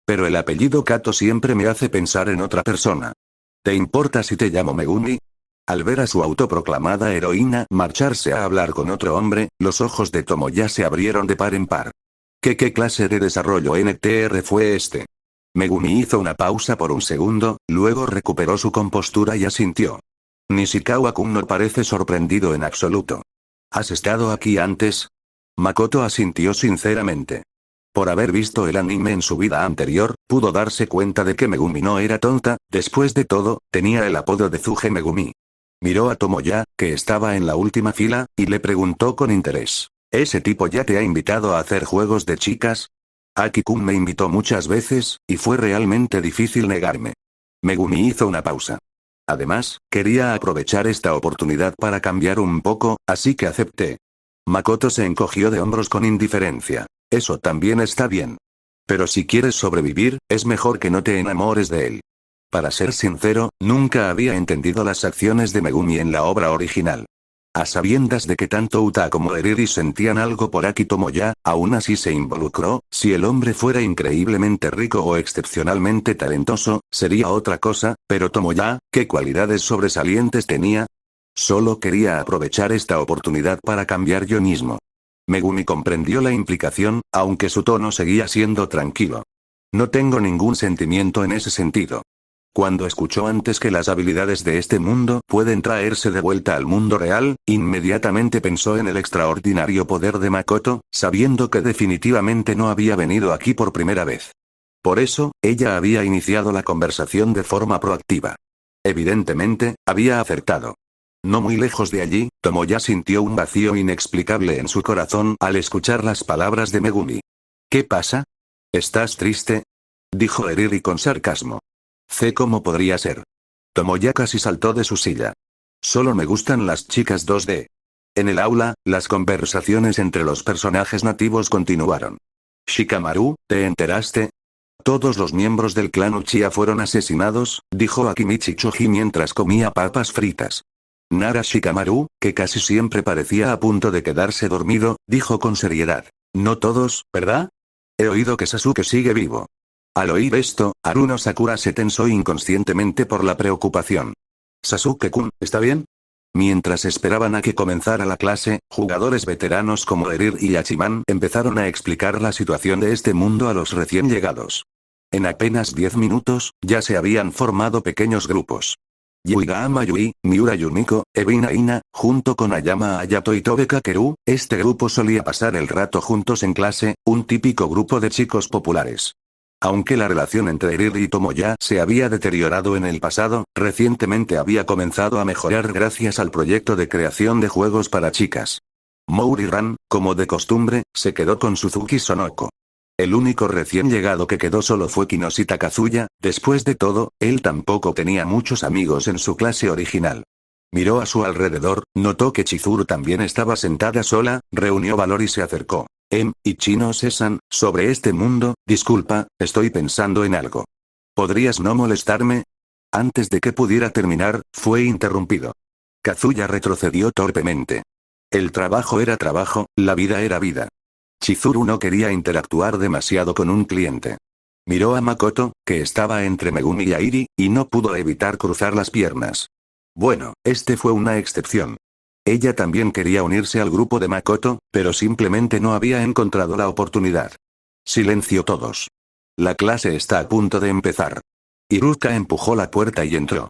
Pero el apellido Kato siempre me hace pensar en otra persona. ¿Te importa si te llamo Megumi? Al ver a su autoproclamada heroína marcharse a hablar con otro hombre, los ojos de Tomoya se abrieron de par en par. ¿Qué clase de desarrollo NTR fue este? Megumi hizo una pausa por un segundo, luego recuperó su compostura y asintió. Nishikawa-kun no parece sorprendido en absoluto. ¿Has estado aquí antes? Makoto asintió sinceramente. Por haber visto el anime en su vida anterior, pudo darse cuenta de que Megumi no era tonta, después de todo, tenía el apodo de Tsuge Megumi. Miró a Tomoya, que estaba en la última fila, y le preguntó con interés. ¿Ese tipo ya te ha invitado a hacer juegos de chicas? Aki-kun me invitó muchas veces, y fue realmente difícil negarme. Megumi hizo una pausa. Además, quería aprovechar esta oportunidad para cambiar un poco, así que acepté. Makoto se encogió de hombros con indiferencia. Eso también está bien. Pero si quieres sobrevivir, es mejor que no te enamores de él. Para ser sincero, nunca había entendido las acciones de Megumi en la obra original. A sabiendas de que tanto Uta como Eriri sentían algo por Aki Tomoya, aún así se involucró. Si el hombre fuera increíblemente rico o excepcionalmente talentoso, sería otra cosa, pero Tomoya, ¿qué cualidades sobresalientes tenía? Solo quería aprovechar esta oportunidad para cambiar yo mismo. Megumi comprendió la implicación, aunque su tono seguía siendo tranquilo. No tengo ningún sentimiento en ese sentido. Cuando escuchó antes que las habilidades de este mundo pueden traerse de vuelta al mundo real, inmediatamente pensó en el extraordinario poder de Makoto, sabiendo que definitivamente no había venido aquí por primera vez. Por eso, ella había iniciado la conversación de forma proactiva. Evidentemente, había acertado. No muy lejos de allí, Tomoya sintió un vacío inexplicable en su corazón al escuchar las palabras de Megumi. ¿Qué pasa? ¿Estás triste? Dijo Eriri con sarcasmo. Sé cómo podría ser. Tomoya casi saltó de su silla. Solo me gustan las chicas 2D. En el aula, las conversaciones entre los personajes nativos continuaron. Shikamaru, ¿te enteraste? Todos los miembros del clan Uchiha fueron asesinados, dijo Akimichi Choji mientras comía papas fritas. Nara Shikamaru, que casi siempre parecía a punto de quedarse dormido, dijo con seriedad. No todos, ¿verdad? He oído que Sasuke sigue vivo. Al oír esto, Haruno Sakura se tensó inconscientemente por la preocupación. Sasuke-kun, ¿está bien? Mientras esperaban a que comenzara la clase, jugadores veteranos como Erir y Hachiman empezaron a explicar la situación de este mundo a los recién llegados. En apenas 10 minutos, ya se habían formado pequeños grupos. Yuigahama Yui, Miura Yumiko, Evina Ina, junto con Ayama Ayato y Tobe Kakeru, este grupo solía pasar el rato juntos en clase, un típico grupo de chicos populares. Aunque la relación entre Eriri y Tomoya se había deteriorado en el pasado, recientemente había comenzado a mejorar gracias al proyecto de creación de juegos para chicas. Mouri-ran, como de costumbre, se quedó con Suzuki Sonoko. El único recién llegado que quedó solo fue Kinoshita Kazuya. Después de todo, él tampoco tenía muchos amigos en su clase original. Miró a su alrededor, notó que Chizuru también estaba sentada sola, reunió valor y se acercó. Ichinose-san, sobre este mundo, disculpa, estoy pensando en algo. ¿Podrías no molestarme? Antes de que pudiera terminar, fue interrumpido. Kazuya retrocedió torpemente. El trabajo era trabajo, la vida era vida. Chizuru no quería interactuar demasiado con un cliente. Miró a Makoto, que estaba entre Megumi y Airi, y no pudo evitar cruzar las piernas. Bueno, este fue una excepción. Ella también quería unirse al grupo de Makoto, pero simplemente no había encontrado la oportunidad. Silencio todos. La clase está a punto de empezar. Iruka empujó la puerta y entró.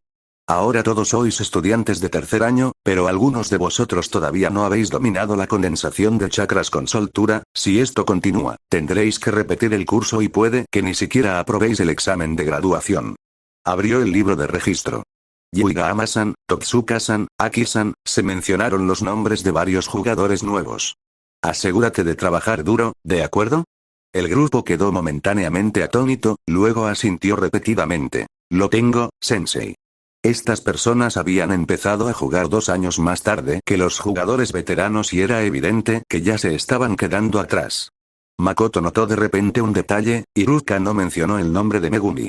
Ahora todos sois estudiantes de tercer año, pero algunos de vosotros todavía no habéis dominado la condensación de chakras con soltura. Si esto continúa, tendréis que repetir el curso y puede que ni siquiera aprobéis el examen de graduación. Abrió el libro de registro. Yuigahama-san, Totsuka-san, Aki-san, se mencionaron los nombres de varios jugadores nuevos. Asegúrate de trabajar duro, ¿de acuerdo? El grupo quedó momentáneamente atónito, luego asintió repetidamente. Lo tengo, sensei. Estas personas habían empezado a jugar 2 años más tarde que los jugadores veteranos y era evidente que ya se estaban quedando atrás. Makoto notó de repente un detalle: Iruka no mencionó el nombre de Megumi.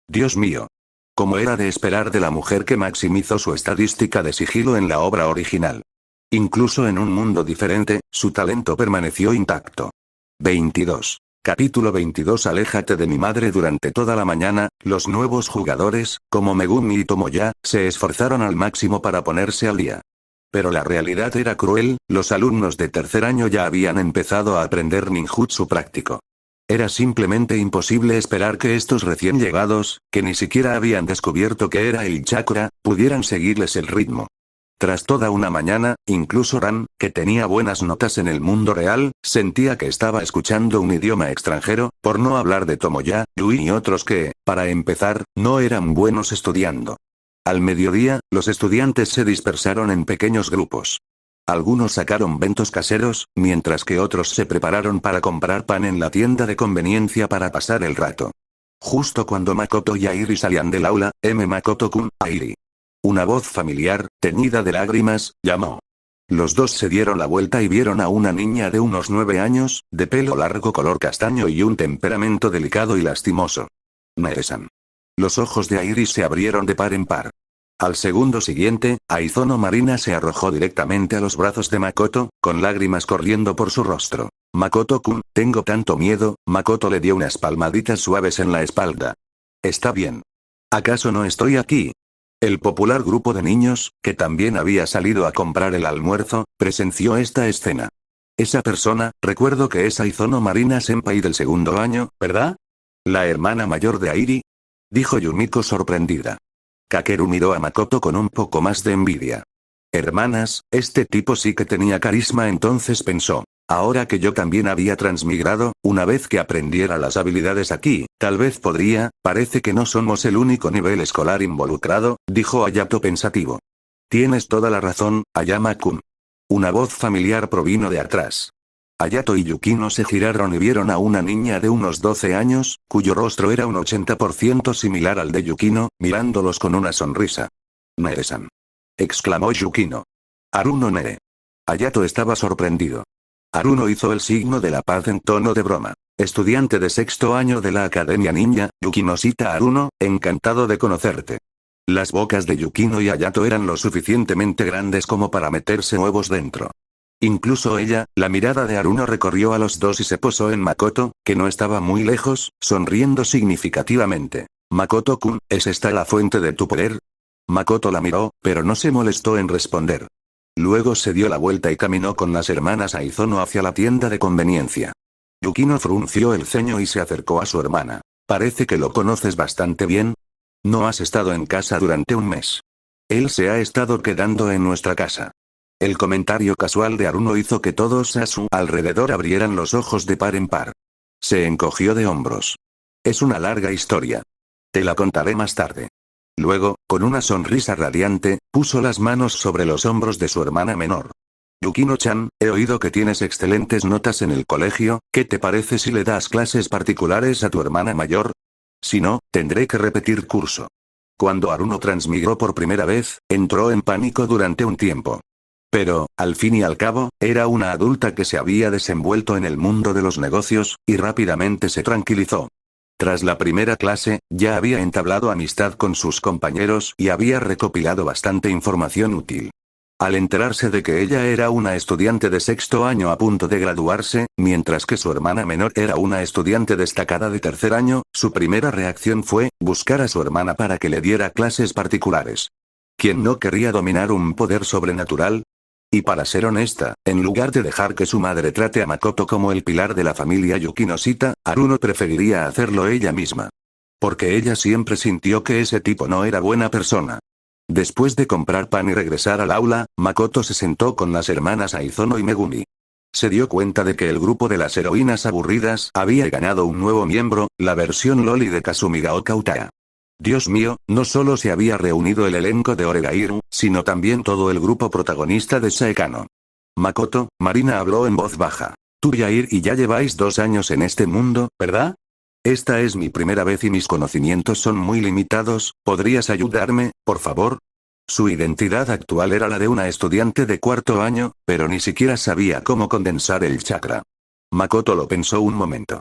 Dios mío. Como era de esperar de la mujer que maximizó su estadística de sigilo en la obra original. Incluso en un mundo diferente, su talento permaneció intacto. 22. Capítulo 22. Aléjate de mi madre. Durante toda la mañana, los nuevos jugadores, como Megumi y Tomoya, se esforzaron al máximo para ponerse al día. Pero la realidad era cruel, los alumnos de tercer año ya habían empezado a aprender ninjutsu práctico. Era simplemente imposible esperar que estos recién llegados, que ni siquiera habían descubierto qué era el chakra, pudieran seguirles el ritmo. Tras toda una mañana, incluso Ran, que tenía buenas notas en el mundo real, sentía que estaba escuchando un idioma extranjero, por no hablar de Tomoya, Yui y otros que, para empezar, no eran buenos estudiando. Al mediodía, los estudiantes se dispersaron en pequeños grupos. Algunos sacaron bentos caseros, mientras que otros se prepararon para comprar pan en la tienda de conveniencia para pasar el rato. Justo cuando Makoto y Airi salían del aula, Makoto-kun, Airi. Una voz familiar, teñida de lágrimas, llamó. Los dos se dieron la vuelta y vieron a una niña de unos 9 años, de pelo largo color castaño y un temperamento delicado y lastimoso. Nae-san. Los ojos de Airi se abrieron de par en par. Al segundo siguiente, Aizono Marina se arrojó directamente a los brazos de Makoto, con lágrimas corriendo por su rostro. Makoto-kun, tengo tanto miedo. Makoto le dio unas palmaditas suaves en la espalda. Está bien. ¿Acaso no estoy aquí? El popular grupo de niños, que también había salido a comprar el almuerzo, presenció esta escena. Esa persona, recuerdo que es Aizono Marina Senpai del segundo año, ¿verdad? La hermana mayor de Airi, dijo Yumiko sorprendida. Kakeru miró a Makoto con un poco más de envidia. Hermanas, este tipo sí que tenía carisma. Entonces pensó. Ahora que yo también había transmigrado, una vez que aprendiera las habilidades aquí, tal vez podría. Parece que no somos el único nivel escolar involucrado, dijo Hayato pensativo. Tienes toda la razón, Ayama-kun. Una voz familiar provino de atrás. Hayato y Yukino se giraron y vieron a una niña de unos 12 años, cuyo rostro era un 80% similar al de Yukino, mirándolos con una sonrisa. Nae-san. Exclamó Yukino. Haruno Nae. Hayato estaba sorprendido. Haruno hizo el signo de la paz en tono de broma. Estudiante de sexto año de la Academia Ninja, Yukino-shita Haruno, encantado de conocerte. Las bocas de Yukino y Hayato eran lo suficientemente grandes como para meterse huevos dentro. Incluso ella, la mirada de Haruno recorrió a los dos y se posó en Makoto, que no estaba muy lejos, sonriendo significativamente. Makoto-kun, ¿es esta la fuente de tu poder? Makoto la miró, pero no se molestó en responder. Luego se dio la vuelta y caminó con las hermanas Aizono hacia la tienda de conveniencia. Yukino frunció el ceño y se acercó a su hermana. Parece que lo conoces bastante bien. No has estado en casa durante un mes. Él se ha estado quedando en nuestra casa. El comentario casual de Haruno hizo que todos a su alrededor abrieran los ojos de par en par. Se encogió de hombros. Es una larga historia. Te la contaré más tarde. Luego, con una sonrisa radiante, puso las manos sobre los hombros de su hermana menor. Yukino-chan, he oído que tienes excelentes notas en el colegio. ¿Qué te parece si le das clases particulares a tu hermana mayor? Si no, tendré que repetir curso. Cuando Haruno transmigró por primera vez, entró en pánico durante un tiempo. Pero, al fin y al cabo, era una adulta que se había desenvuelto en el mundo de los negocios, y rápidamente se tranquilizó. Tras la primera clase, ya había entablado amistad con sus compañeros y había recopilado bastante información útil. Al enterarse de que ella era una estudiante de sexto año a punto de graduarse, mientras que su hermana menor era una estudiante destacada de tercer año, su primera reacción fue buscar a su hermana para que le diera clases particulares. ¿Quién no querría dominar un poder sobrenatural? Y para ser honesta, en lugar de dejar que su madre trate a Makoto como el pilar de la familia Yukino-shita, Haruno preferiría hacerlo ella misma. Porque ella siempre sintió que ese tipo no era buena persona. Después de comprar pan y regresar al aula, Makoto se sentó con las hermanas Aizono y Megumi. Se dio cuenta de que el grupo de las heroínas aburridas había ganado un nuevo miembro, la versión loli de Kasumigaoka Utaa. Dios mío, no solo se había reunido el elenco de Oregairu, sino también todo el grupo protagonista de Saekano. Makoto, Marina habló en voz baja. Tú Yair y ya lleváis 2 años en este mundo, ¿verdad? Esta es mi primera vez y mis conocimientos son muy limitados, ¿podrías ayudarme, por favor? Su identidad actual era la de una estudiante de cuarto año, pero ni siquiera sabía cómo condensar el chakra. Makoto lo pensó un momento.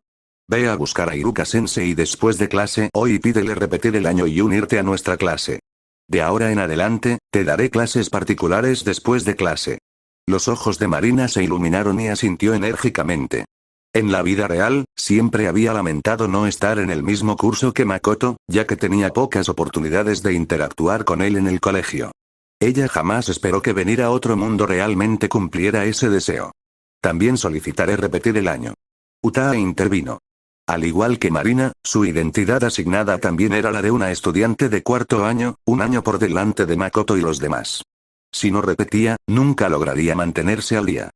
Ve a buscar a Iruka-sensei después de clase hoy y pídele repetir el año y unirte a nuestra clase. De ahora en adelante, te daré clases particulares después de clase. Los ojos de Marina se iluminaron y asintió enérgicamente. En la vida real, siempre había lamentado no estar en el mismo curso que Makoto, ya que tenía pocas oportunidades de interactuar con él en el colegio. Ella jamás esperó que venir a otro mundo realmente cumpliera ese deseo. También solicitaré repetir el año. Utaa intervino. Al igual que Marina, su identidad asignada también era la de una estudiante de cuarto año, un año por delante de Makoto y los demás. Si no repetía, nunca lograría mantenerse al día.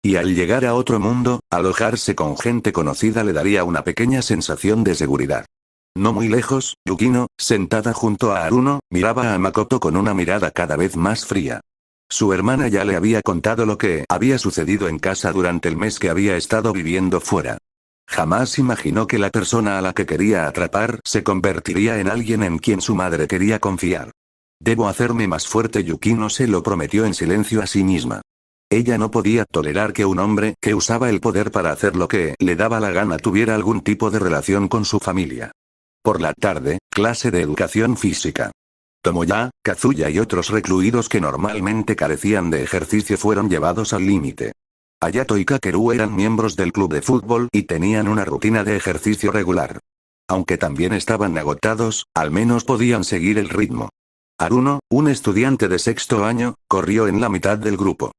Y al llegar a otro mundo, alojarse con gente conocida le daría una pequeña sensación de seguridad. No muy lejos, Yukino, sentada junto a Haruno, miraba a Makoto con una mirada cada vez más fría. Su hermana ya le había contado lo que había sucedido en casa durante el mes que había estado viviendo fuera. Jamás imaginó que la persona a la que quería atrapar se convertiría en alguien en quien su madre quería confiar. Debo hacerme más fuerte, Yukino se lo prometió en silencio a sí misma. Ella no podía tolerar que un hombre que usaba el poder para hacer lo que le daba la gana tuviera algún tipo de relación con su familia. Por la tarde, clase de educación física. Tomoya, Kazuya y otros recluidos que normalmente carecían de ejercicio fueron llevados al límite. Hayato y Kakeru eran miembros del club de fútbol y tenían una rutina de ejercicio regular. Aunque también estaban agotados, al menos podían seguir el ritmo. Haruno, un estudiante de sexto año, corrió en la mitad del grupo.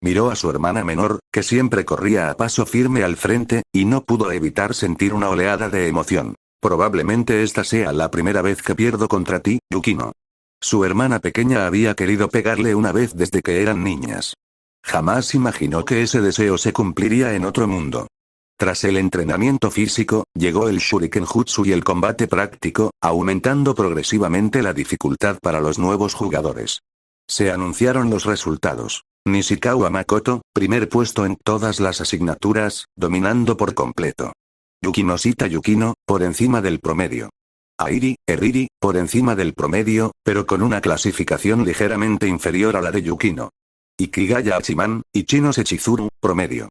Miró a su hermana menor, que siempre corría a paso firme al frente, y no pudo evitar sentir una oleada de emoción. Probablemente esta sea la primera vez que pierdo contra ti, Yukino. Su hermana pequeña había querido pegarle una vez desde que eran niñas. Jamás imaginó que ese deseo se cumpliría en otro mundo. Tras el entrenamiento físico, llegó el Shuriken Jutsu y el combate práctico, aumentando progresivamente la dificultad para los nuevos jugadores. Se anunciaron los resultados. Nishikawa Makoto, primer puesto en todas las asignaturas, dominando por completo. Yukino-shita Yukino, por encima del promedio. Airi, Eriri, por encima del promedio, pero con una clasificación ligeramente inferior a la de Yukino. Ikigaya Hachiman, Ichinos Echizuru, promedio.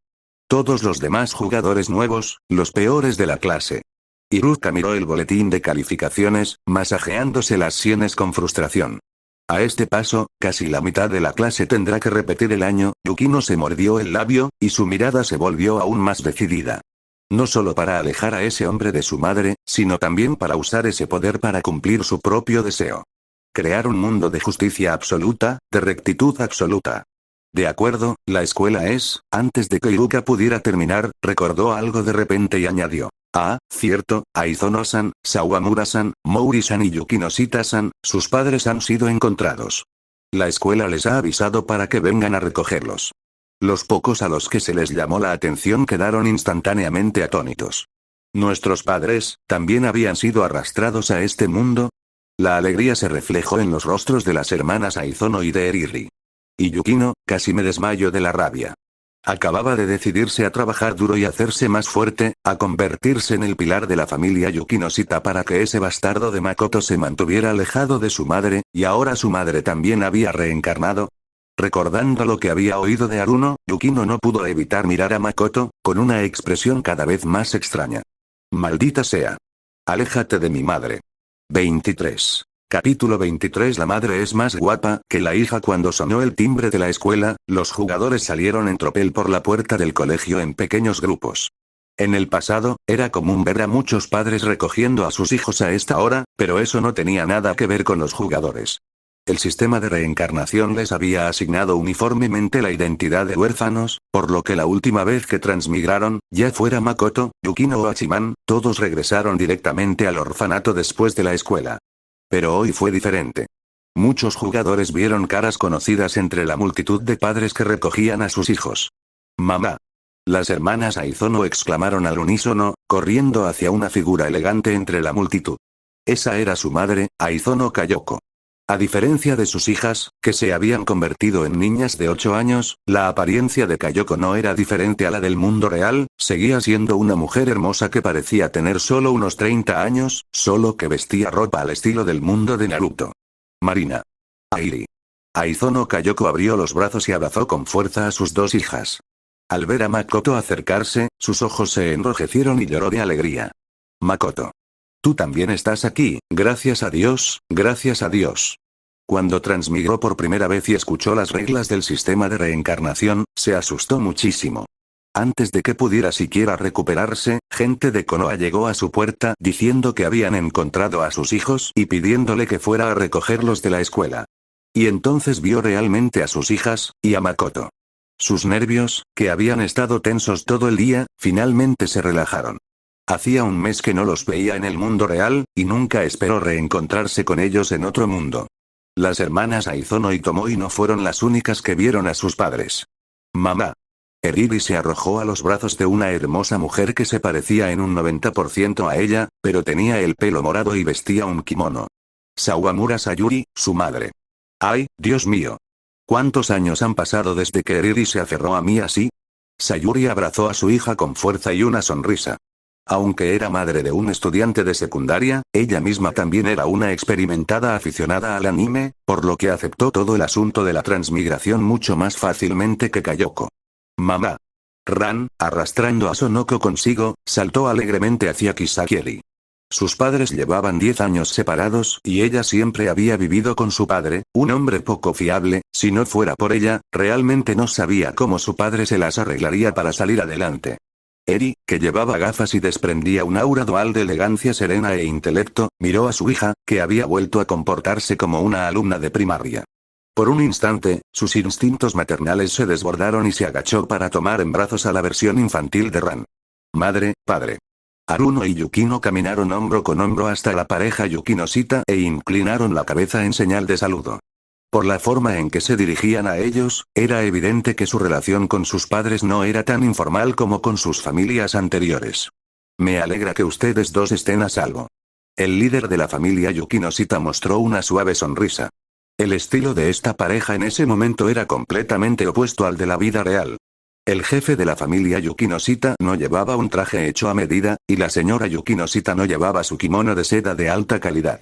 Todos los demás jugadores nuevos, los peores de la clase. Iruka miró el boletín de calificaciones, masajeándose las sienes con frustración. A este paso, casi la mitad de la clase tendrá que repetir el año. Yukino se mordió el labio, y su mirada se volvió aún más decidida. No solo para alejar a ese hombre de su madre, sino también para usar ese poder para cumplir su propio deseo. Crear un mundo de justicia absoluta, de rectitud absoluta. De acuerdo, la escuela es, antes de que Iruka pudiera terminar, recordó algo de repente y añadió. Ah, cierto, Aizono-san, Sawamura-san, Mouri-san y Yukino-shita-san, sus padres han sido encontrados. La escuela les ha avisado para que vengan a recogerlos. Los pocos a los que se les llamó la atención quedaron instantáneamente atónitos. ¿Nuestros padres, también habían sido arrastrados a este mundo? La alegría se reflejó en los rostros de las hermanas Aizono y de Eriri. Y Yukino, casi me desmayo de la rabia. Acababa de decidirse a trabajar duro y hacerse más fuerte, a convertirse en el pilar de la familia Yukino-shita para que ese bastardo de Makoto se mantuviera alejado de su madre, y ahora su madre también había reencarnado. Recordando lo que había oído de Haruno, Yukino no pudo evitar mirar a Makoto, con una expresión cada vez más extraña. Maldita sea. Aléjate de mi madre. 23. Capítulo 23. La madre es más guapa que la hija. Cuando sonó el timbre de la escuela, los jugadores salieron en tropel por la puerta del colegio en pequeños grupos. En el pasado, era común ver a muchos padres recogiendo a sus hijos a esta hora, pero eso no tenía nada que ver con los jugadores. El sistema de reencarnación les había asignado uniformemente la identidad de huérfanos, por lo que la última vez que transmigraron, ya fuera Makoto, Yukino o Hachiman, todos regresaron directamente al orfanato después de la escuela. Pero hoy fue diferente. Muchos jugadores vieron caras conocidas entre la multitud de padres que recogían a sus hijos. ¡Mamá! Las hermanas Aizono exclamaron al unísono, corriendo hacia una figura elegante entre la multitud. Esa era su madre, Aizono Kayoko. A diferencia de sus hijas, que se habían convertido en niñas de 8 años, la apariencia de Kayoko no era diferente a la del mundo real, seguía siendo una mujer hermosa que parecía tener solo unos 30 años, solo que vestía ropa al estilo del mundo de Naruto. Marina. Airi. Aizono Kayoko abrió los brazos y abrazó con fuerza a sus dos hijas. Al ver a Makoto acercarse, sus ojos se enrojecieron y lloró de alegría. Makoto. Tú también estás aquí, gracias a Dios, gracias a Dios. Cuando transmigró por primera vez y escuchó las reglas del sistema de reencarnación, se asustó muchísimo. Antes de que pudiera siquiera recuperarse, gente de Konoha llegó a su puerta diciendo que habían encontrado a sus hijos y pidiéndole que fuera a recogerlos de la escuela. Y entonces vio realmente a sus hijas, y a Makoto. Sus nervios, que habían estado tensos todo el día, finalmente se relajaron. Hacía un mes que no los veía en el mundo real, y nunca esperó reencontrarse con ellos en otro mundo. Las hermanas Aizono y Tomoe no fueron las únicas que vieron a sus padres. Mamá. Eriri se arrojó a los brazos de una hermosa mujer que se parecía en un 90% a ella, pero tenía el pelo morado y vestía un kimono. Sawamura Sayuri, su madre. ¡Ay, Dios mío! ¿Cuántos años han pasado desde que Eriri se aferró a mí así? Sayuri abrazó a su hija con fuerza y una sonrisa. Aunque era madre de un estudiante de secundaria, ella misma también era una experimentada aficionada al anime, por lo que aceptó todo el asunto de la transmigración mucho más fácilmente que Kayoko. Mamá. Ran, arrastrando a Sonoko consigo, saltó alegremente hacia Kisakieri. Sus padres llevaban 10 años separados y ella siempre había vivido con su padre, un hombre poco fiable. Si no fuera por ella, realmente no sabía cómo su padre se las arreglaría para salir adelante. Eri, que llevaba gafas y desprendía un aura dual de elegancia serena e intelecto, miró a su hija, que había vuelto a comportarse como una alumna de primaria. Por un instante, sus instintos maternales se desbordaron y se agachó para tomar en brazos a la versión infantil de Ran. Madre, padre. Haruno y Yukino caminaron hombro con hombro hasta la pareja Yukino-Shita e inclinaron la cabeza en señal de saludo. Por la forma en que se dirigían a ellos, era evidente que su relación con sus padres no era tan informal como con sus familias anteriores. Me alegra que ustedes dos estén a salvo. El líder de la familia Yukino-Shita mostró una suave sonrisa. El estilo de esta pareja en ese momento era completamente opuesto al de la vida real. El jefe de la familia Yukino-Shita no llevaba un traje hecho a medida, y la señora Yukino-Shita no llevaba su kimono de seda de alta calidad.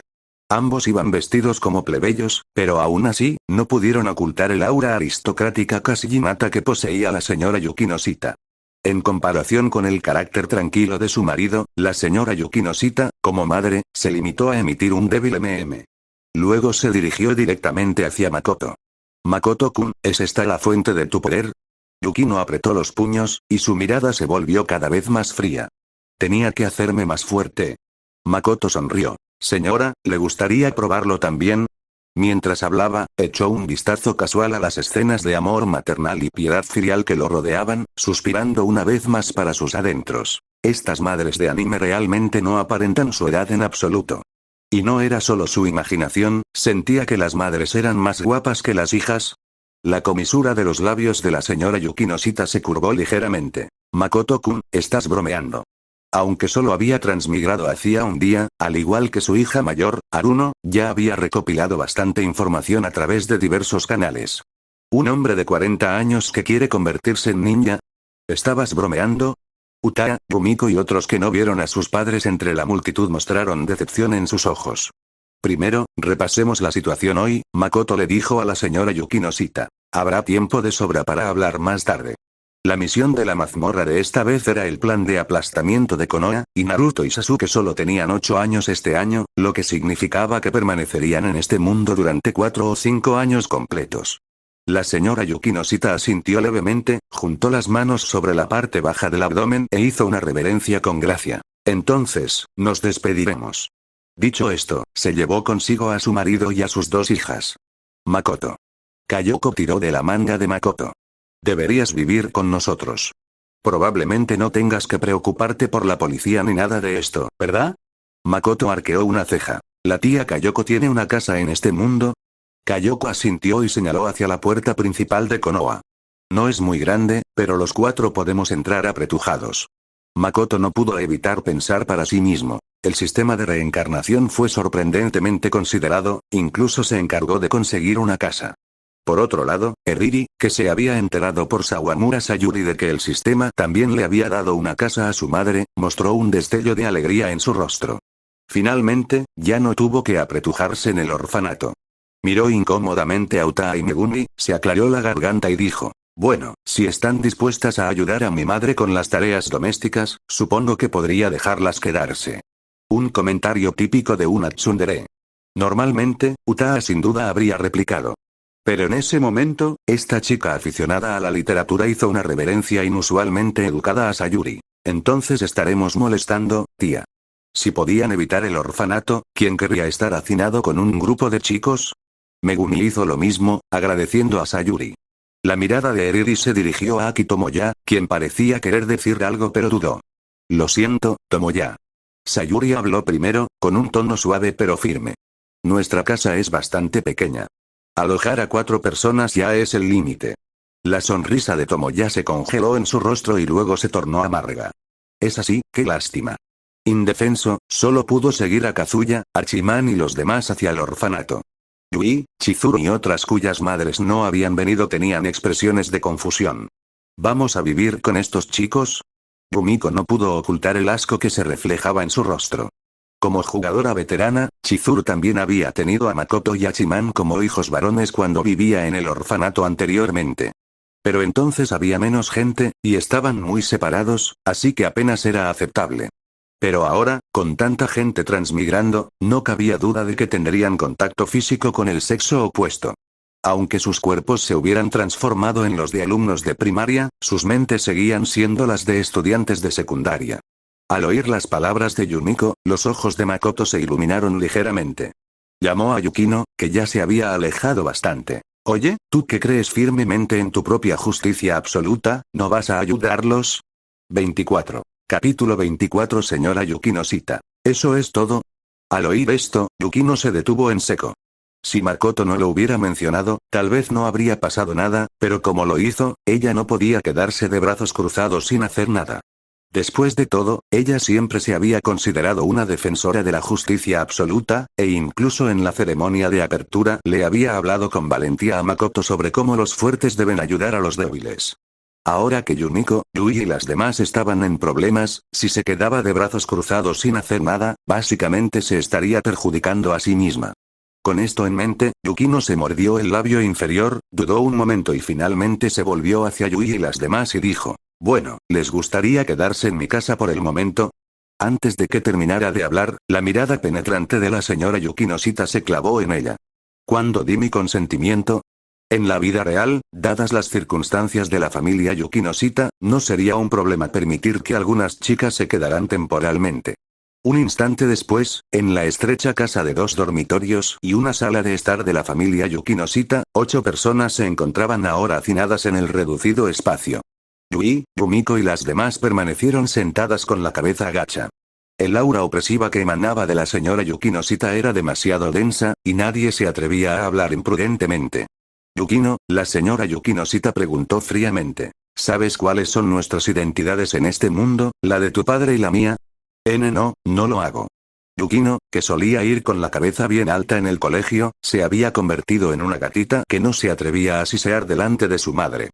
Ambos iban vestidos como plebeyos, pero aún así, no pudieron ocultar el aura aristocrática casi innata que poseía la señora Yukino-Shita. En comparación con el carácter tranquilo de su marido, la señora Yukino-Shita, como madre, se limitó a emitir un débil mm. Luego se dirigió directamente hacia Makoto. Makoto-kun, ¿es esta la fuente de tu poder? Yukino apretó los puños, y su mirada se volvió cada vez más fría. Tenía que hacerme más fuerte. Makoto sonrió. Señora, ¿le gustaría probarlo también? Mientras hablaba, echó un vistazo casual a las escenas de amor maternal y piedad filial que lo rodeaban, suspirando una vez más para sus adentros. Estas madres de anime realmente no aparentan su edad en absoluto. Y no era solo su imaginación, sentía que las madres eran más guapas que las hijas. La comisura de los labios de la señora Yukino-Shita se curvó ligeramente. Makoto-kun, estás bromeando. Aunque solo había transmigrado hacía un día, al igual que su hija mayor, Haruno, ya había recopilado bastante información a través de diversos canales. ¿Un hombre de 40 años que quiere convertirse en ninja? ¿Estabas bromeando? Utada, Rumiko y otros que no vieron a sus padres entre la multitud mostraron decepción en sus ojos. Primero, repasemos la situación hoy, Makoto le dijo a la señora Yukino-Shita. Habrá tiempo de sobra para hablar más tarde. La misión de la mazmorra de esta vez era el plan de aplastamiento de Konoha, y Naruto y Sasuke solo tenían 8 años este año, lo que significaba que permanecerían en este mundo durante 4 o 5 años completos. La señora Yukino-shita asintió levemente, juntó las manos sobre la parte baja del abdomen e hizo una reverencia con gracia. Entonces, nos despediremos. Dicho esto, se llevó consigo a su marido y a sus 2 hijas. Makoto. Kayoko tiró de la manga de Makoto. Deberías vivir con nosotros. Probablemente no tengas que preocuparte por la policía ni nada de esto, ¿verdad? Makoto arqueó una ceja. ¿La tía Kayoko tiene una casa en este mundo? Kayoko asintió y señaló hacia la puerta principal de Konoha. No es muy grande, pero los 4 podemos entrar apretujados. Makoto no pudo evitar pensar para sí mismo. El sistema de reencarnación fue sorprendentemente considerado, incluso se encargó de conseguir una casa. Por otro lado, Eriri, que se había enterado por Sawamura Sayuri de que el sistema también le había dado una casa a su madre, mostró un destello de alegría en su rostro. Finalmente, ya no tuvo que apretujarse en el orfanato. Miró incómodamente a Uta y Megumi, se aclaró la garganta y dijo: bueno, si están dispuestas a ayudar a mi madre con las tareas domésticas, supongo que podría dejarlas quedarse. Un comentario típico de una tsundere. Normalmente, Uta sin duda habría replicado. Pero en ese momento, esta chica aficionada a la literatura hizo una reverencia inusualmente educada a Sayuri. Entonces estaremos molestando, tía. Si podían evitar el orfanato, ¿quién querría estar hacinado con un grupo de chicos? Megumi hizo lo mismo, agradeciendo a Sayuri. La mirada de Eriri se dirigió a Aki Tomoya, quien parecía querer decir algo pero dudó. Lo siento, Tomoya. Sayuri habló primero, con un tono suave pero firme. Nuestra casa es bastante pequeña. Alojar a 4 personas ya es el límite. La sonrisa de Tomoya se congeló en su rostro y luego se tornó amarga. Es así, qué lástima. Indefenso, solo pudo seguir a Kazuya, Archiman y los demás hacia el orfanato. Yui, Chizuru y otras cuyas madres no habían venido tenían expresiones de confusión. ¿Vamos a vivir con estos chicos? Rumiko no pudo ocultar el asco que se reflejaba en su rostro. Como jugadora veterana, Chizuru también había tenido a Makoto y Hachiman como hijos varones cuando vivía en el orfanato anteriormente. Pero entonces había menos gente, y estaban muy separados, así que apenas era aceptable. Pero ahora, con tanta gente transmigrando, no cabía duda de que tendrían contacto físico con el sexo opuesto. Aunque sus cuerpos se hubieran transformado en los de alumnos de primaria, sus mentes seguían siendo las de estudiantes de secundaria. Al oír las palabras de Yumiko, los ojos de Makoto se iluminaron ligeramente. Llamó a Yukino, que ya se había alejado bastante. Oye, ¿tú que crees firmemente en tu propia justicia absoluta, no vas a ayudarlos? 24. Capítulo 24. Señora Yukino-shita. ¿Eso es todo? Al oír esto, Yukino se detuvo en seco. Si Makoto no lo hubiera mencionado, tal vez no habría pasado nada, pero como lo hizo, ella no podía quedarse de brazos cruzados sin hacer nada. Después de todo, ella siempre se había considerado una defensora de la justicia absoluta, e incluso en la ceremonia de apertura le había hablado con valentía a Makoto sobre cómo los fuertes deben ayudar a los débiles. Ahora que Yumiko, Yui y las demás estaban en problemas, si se quedaba de brazos cruzados sin hacer nada, básicamente se estaría perjudicando a sí misma. Con esto en mente, Yukino se mordió el labio inferior, dudó un momento y finalmente se volvió hacia Yui y las demás y dijo: bueno, ¿les gustaría quedarse en mi casa por el momento? Antes de que terminara de hablar, la mirada penetrante de la señora Yukino-shita se clavó en ella. ¿Cuándo di mi consentimiento? En la vida real, dadas las circunstancias de la familia Yukino-shita, no sería un problema permitir que algunas chicas se quedaran temporalmente. Un instante después, en la estrecha casa de 2 dormitorios y una sala de estar de la familia Yukino-shita, 8 personas se encontraban ahora hacinadas en el reducido espacio. Yui, Rumiko y las demás permanecieron sentadas con la cabeza agacha. El aura opresiva que emanaba de la señora Yukino-shita era demasiado densa, y nadie se atrevía a hablar imprudentemente. Yukino, la señora Yukino-shita preguntó fríamente. ¿Sabes cuáles son nuestras identidades en este mundo, la de tu padre y la mía? No lo hago. Yukino, que solía ir con la cabeza bien alta en el colegio, se había convertido en una gatita que no se atrevía a sisear delante de su madre.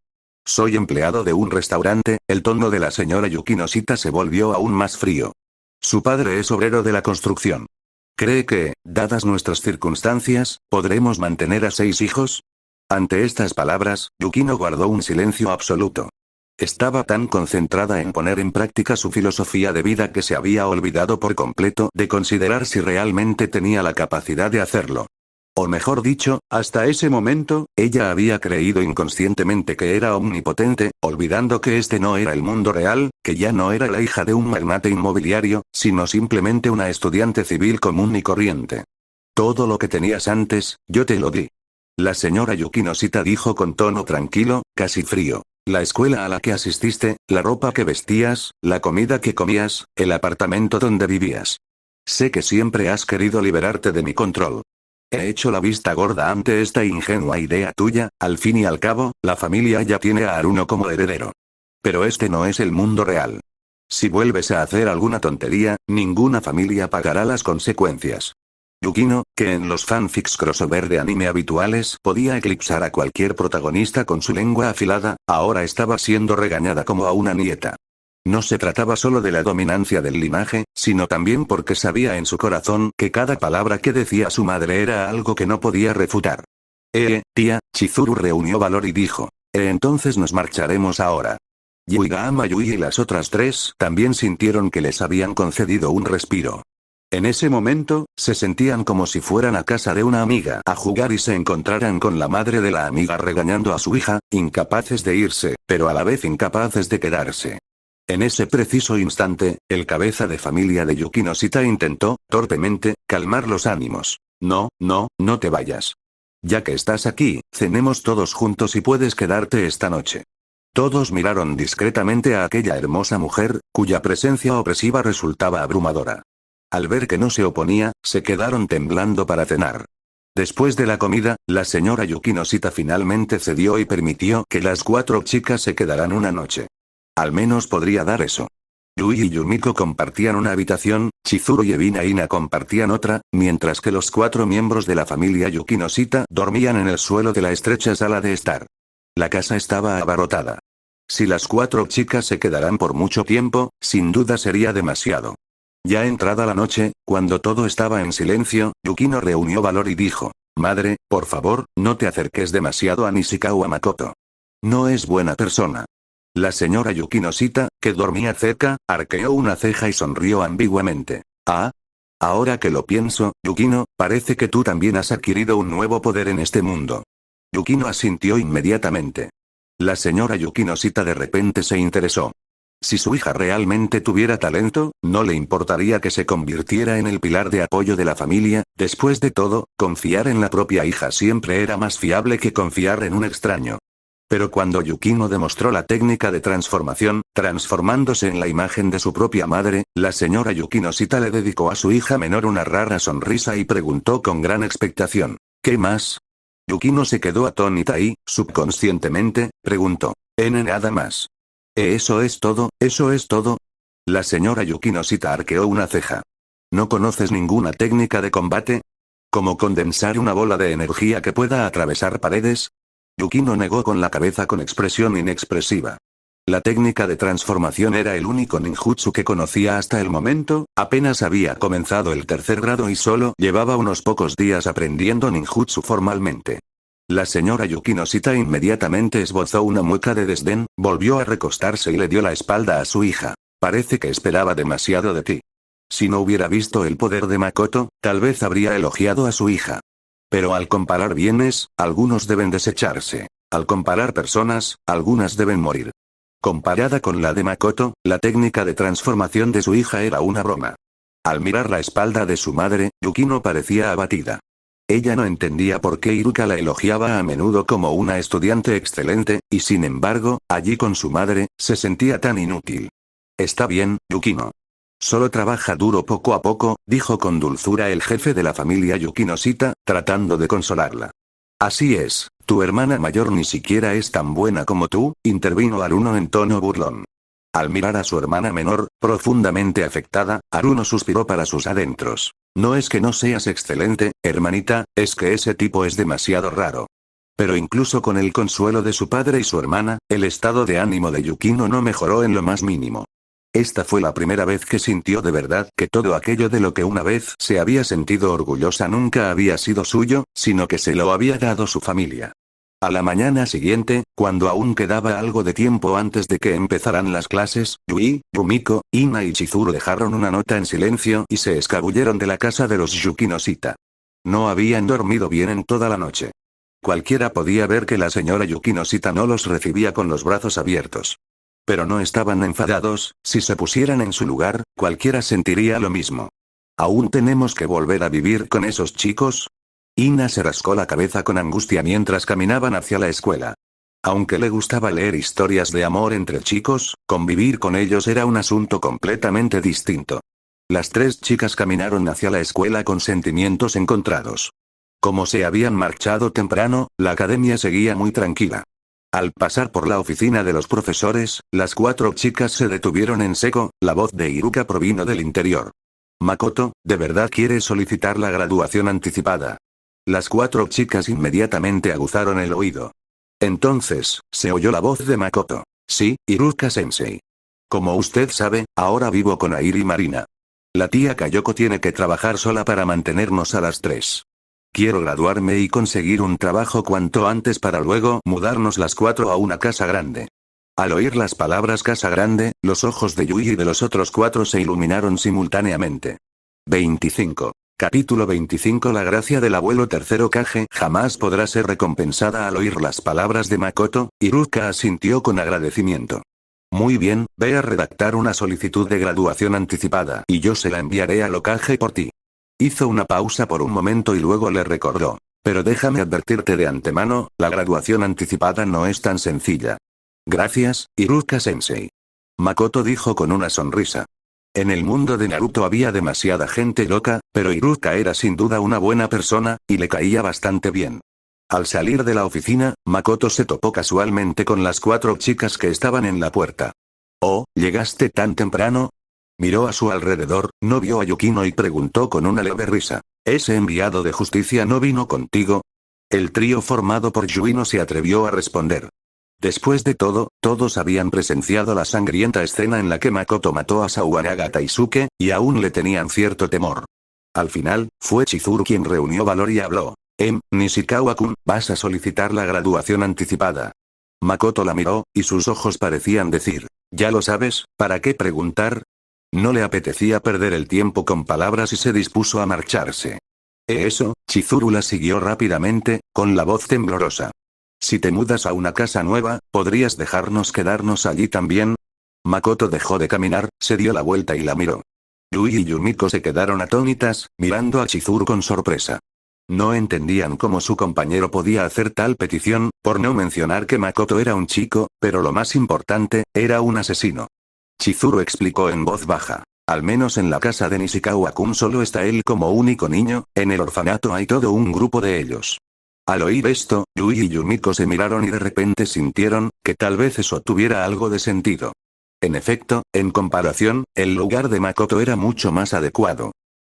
Soy empleado de un restaurante. El tono de la señora Yukino-shita se volvió aún más frío. Su padre es obrero de la construcción. ¿Cree que, dadas nuestras circunstancias, podremos mantener a 6 hijos? Ante estas palabras, Yukino guardó un silencio absoluto. Estaba tan concentrada en poner en práctica su filosofía de vida que se había olvidado por completo de considerar si realmente tenía la capacidad de hacerlo. O mejor dicho, hasta ese momento, ella había creído inconscientemente que era omnipotente, olvidando que este no era el mundo real, que ya no era la hija de un magnate inmobiliario, sino simplemente una estudiante civil común y corriente. Todo lo que tenías antes, yo te lo di. La señora Yukino-shita dijo con tono tranquilo, casi frío. La escuela a la que asististe, la ropa que vestías, la comida que comías, el apartamento donde vivías. Sé que siempre has querido liberarte de mi control. He hecho la vista gorda ante esta ingenua idea tuya, al fin y al cabo, la familia ya tiene a Haruno como heredero. Pero este no es el mundo real. Si vuelves a hacer alguna tontería, ninguna familia pagará las consecuencias. Yukino, que en los fanfics crossover de anime habituales podía eclipsar a cualquier protagonista con su lengua afilada, ahora estaba siendo regañada como a una nieta. No se trataba solo de la dominancia del linaje, sino también porque sabía en su corazón que cada palabra que decía su madre era algo que no podía refutar. Tía, Chizuru reunió valor y dijo. Entonces nos marcharemos ahora. Yuigahama Yui y las otras tres también sintieron que les habían concedido un respiro. En ese momento, se sentían como si fueran a casa de una amiga a jugar y se encontraran con la madre de la amiga regañando a su hija, incapaces de irse, pero a la vez incapaces de quedarse. En ese preciso instante, el cabeza de familia de Yukino-shita intentó, torpemente, calmar los ánimos. No te vayas. Ya que estás aquí, cenemos todos juntos y puedes quedarte esta noche. Todos miraron discretamente a aquella hermosa mujer, cuya presencia opresiva resultaba abrumadora. Al ver que no se oponía, se quedaron temblando para cenar. Después de la comida, la señora Yukino-shita finalmente cedió y permitió que las 4 chicas se quedaran una noche. Al menos podría dar eso. Yui y Yumiko compartían una habitación, Chizuru y Evina Ina compartían otra, mientras que los 4 miembros de la familia Yukino-shita dormían en el suelo de la estrecha sala de estar. La casa estaba abarrotada. Si las 4 chicas se quedarán por mucho tiempo, sin duda sería demasiado. Ya entrada la noche, cuando todo estaba en silencio, Yukino reunió valor y dijo, Madre, por favor, no te acerques demasiado a Nishikawa Makoto. No es buena persona. La señora Yukino-shita, que dormía cerca, arqueó una ceja y sonrió ambiguamente. Ahora que lo pienso, Yukino, parece que tú también has adquirido un nuevo poder en este mundo. Yukino asintió inmediatamente. La señora Yukino-shita de repente se interesó. Si su hija realmente tuviera talento, no le importaría que se convirtiera en el pilar de apoyo de la familia. Después de todo, confiar en la propia hija siempre era más fiable que confiar en un extraño. Pero cuando Yukino demostró la técnica de transformación, transformándose en la imagen de su propia madre, la señora Yukino-shita le dedicó a su hija menor una rara sonrisa y preguntó con gran expectación, ¿qué más? Yukino se quedó atónita y, subconscientemente, preguntó, ¿nada más? ¿Eso es todo? ¿Eso es todo? La señora Yukino-shita arqueó una ceja. ¿No conoces ninguna técnica de combate? ¿Como condensar una bola de energía que pueda atravesar paredes? Yukino negó con la cabeza con expresión inexpresiva. La técnica de transformación era el único ninjutsu que conocía hasta el momento, apenas había comenzado el 3er grado y solo llevaba unos pocos días aprendiendo ninjutsu formalmente. La señora Yukino-shita inmediatamente esbozó una mueca de desdén, volvió a recostarse y le dio la espalda a su hija. Parece que esperaba demasiado de ti. Si no hubiera visto el poder de Makoto, tal vez habría elogiado a su hija. Pero al comparar bienes, algunos deben desecharse. Al comparar personas, algunas deben morir. Comparada con la de Makoto, la técnica de transformación de su hija era una broma. Al mirar la espalda de su madre, Yukino parecía abatida. Ella no entendía por qué Iruka la elogiaba a menudo como una estudiante excelente, y sin embargo, allí con su madre, se sentía tan inútil. Está bien, Yukino. Solo trabaja duro poco a poco, dijo con dulzura el jefe de la familia Yukino-shita, tratando de consolarla. Así es, tu hermana mayor ni siquiera es tan buena como tú, intervino Haruno en tono burlón. Al mirar a su hermana menor, profundamente afectada, Haruno suspiró para sus adentros. No es que no seas excelente, hermanita, es que ese tipo es demasiado raro. Pero incluso con el consuelo de su padre y su hermana, el estado de ánimo de Yukino no mejoró en lo más mínimo. Esta fue la primera vez que sintió de verdad que todo aquello de lo que una vez se había sentido orgullosa nunca había sido suyo, sino que se lo había dado su familia. A la mañana siguiente, cuando aún quedaba algo de tiempo antes de que empezaran las clases, Yui, Rumiko, Ina y Chizuru dejaron una nota en silencio y se escabulleron de la casa de los Yukinoshita. No habían dormido bien en toda la noche. Cualquiera podía ver que la señora Yukinoshita no los recibía con los brazos abiertos. Pero no estaban enfadados, si se pusieran en su lugar, cualquiera sentiría lo mismo. ¿Aún tenemos que volver a vivir con esos chicos? Ina se rascó la cabeza con angustia mientras caminaban hacia la escuela. Aunque le gustaba leer historias de amor entre chicos, convivir con ellos era un asunto completamente distinto. Las tres chicas caminaron hacia la escuela con sentimientos encontrados. Como se habían marchado temprano, la academia seguía muy tranquila. Al pasar por la oficina de los profesores, las cuatro chicas se detuvieron en seco, la voz de Iruka provino del interior. Makoto, ¿de verdad quieres solicitar la graduación anticipada? Las cuatro chicas inmediatamente aguzaron el oído. Entonces, se oyó la voz de Makoto. Sí, Iruka-sensei. Como usted sabe, ahora vivo con Airi y Marina. La tía Kayoko tiene que trabajar sola para mantenernos a las tres. Quiero graduarme y conseguir un trabajo cuanto antes para luego mudarnos las cuatro a una casa grande. Al oír las palabras casa grande, los ojos de Yui y de los otros cuatro se iluminaron simultáneamente. 25. Capítulo 25. La gracia del abuelo tercero Kage jamás podrá ser recompensada. Al oír las palabras de Makoto, Iruka asintió con agradecimiento. Muy bien, ve a redactar una solicitud de graduación anticipada y yo se la enviaré al Hokage por ti. Hizo una pausa por un momento y luego le recordó. Pero déjame advertirte de antemano, la graduación anticipada no es tan sencilla. Gracias, Iruka-sensei. Makoto dijo con una sonrisa. En el mundo de Naruto había demasiada gente loca, pero Iruka era sin duda una buena persona, y le caía bastante bien. Al salir de la oficina, Makoto se topó casualmente con las cuatro chicas que estaban en la puerta. «Oh, ¿llegaste tan temprano?» Miró a su alrededor, no vio a Yukino y preguntó con una leve risa. ¿Ese enviado de justicia no vino contigo? El trío formado por Yui no se atrevió a responder. Después de todo, todos habían presenciado la sangrienta escena en la que Makoto mató a Sawanaga Taisuke, y aún le tenían cierto temor. Al final, fue Chizuru quien reunió valor y habló. Nishikawa-kun, vas a solicitar la graduación anticipada. Makoto la miró, y sus ojos parecían decir, ¿ya lo sabes? ¿Para qué preguntar? No le apetecía perder el tiempo con palabras y se dispuso a marcharse. Eso, Chizuru la siguió rápidamente, con la voz temblorosa. Si te mudas a una casa nueva, ¿podrías dejarnos quedarnos allí también? Makoto dejó de caminar, se dio la vuelta y la miró. Yui y Yumiko se quedaron atónitas, mirando a Chizuru con sorpresa. No entendían cómo su compañero podía hacer tal petición, por no mencionar que Makoto era un chico, pero lo más importante, era un asesino. Chizuru explicó en voz baja. Al menos en la casa de Nishikawa-kun solo está él como único niño, en el orfanato hay todo un grupo de ellos. Al oír esto, Yui y Yumiko se miraron y de repente sintieron, que tal vez eso tuviera algo de sentido. En efecto, en comparación, el lugar de Makoto era mucho más adecuado.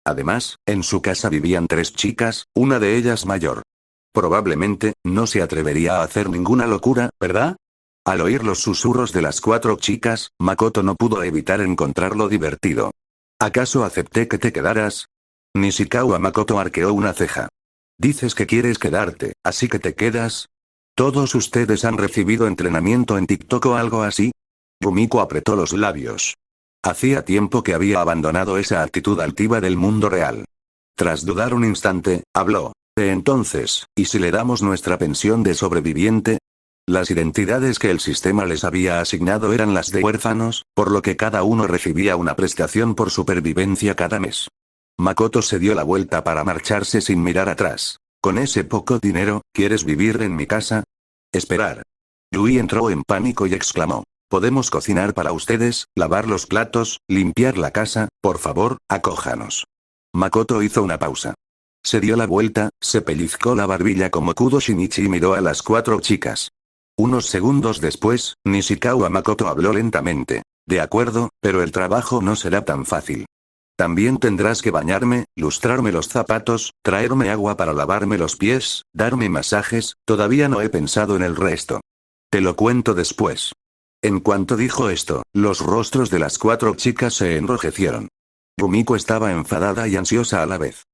Además, en su casa vivían tres chicas, una de ellas mayor. Probablemente, no se atrevería a hacer ninguna locura, ¿verdad? Al oír los susurros de las cuatro chicas, Makoto no pudo evitar encontrarlo divertido. ¿Acaso acepté que te quedaras? Nishikawa Makoto arqueó una ceja. Dices que quieres quedarte, ¿así que te quedas? ¿Todos ustedes han recibido entrenamiento en TikTok o algo así? Rumiko apretó los labios. Hacía tiempo que había abandonado esa actitud altiva del mundo real. Tras dudar un instante, habló. Entonces, ¿y si le damos nuestra pensión de sobreviviente? Las identidades que el sistema les había asignado eran las de huérfanos, por lo que cada uno recibía una prestación por supervivencia cada mes. Makoto se dio la vuelta para marcharse sin mirar atrás. ¿Con ese poco dinero, quieres vivir en mi casa? Esperar. Yui entró en pánico y exclamó. Podemos cocinar para ustedes, lavar los platos, limpiar la casa, por favor, acójanos. Makoto hizo una pausa. Se dio la vuelta, se pellizcó la barbilla como Kudo Shinichi y miró a las cuatro chicas. Unos segundos después, Nishikawa Makoto habló lentamente. De acuerdo, pero el trabajo no será tan fácil. También tendrás que bañarme, lustrarme los zapatos, traerme agua para lavarme los pies, darme masajes, todavía no he pensado en el resto. Te lo cuento después. En cuanto dijo esto, los rostros de las cuatro chicas se enrojecieron. Rumiko estaba enfadada y ansiosa a la vez.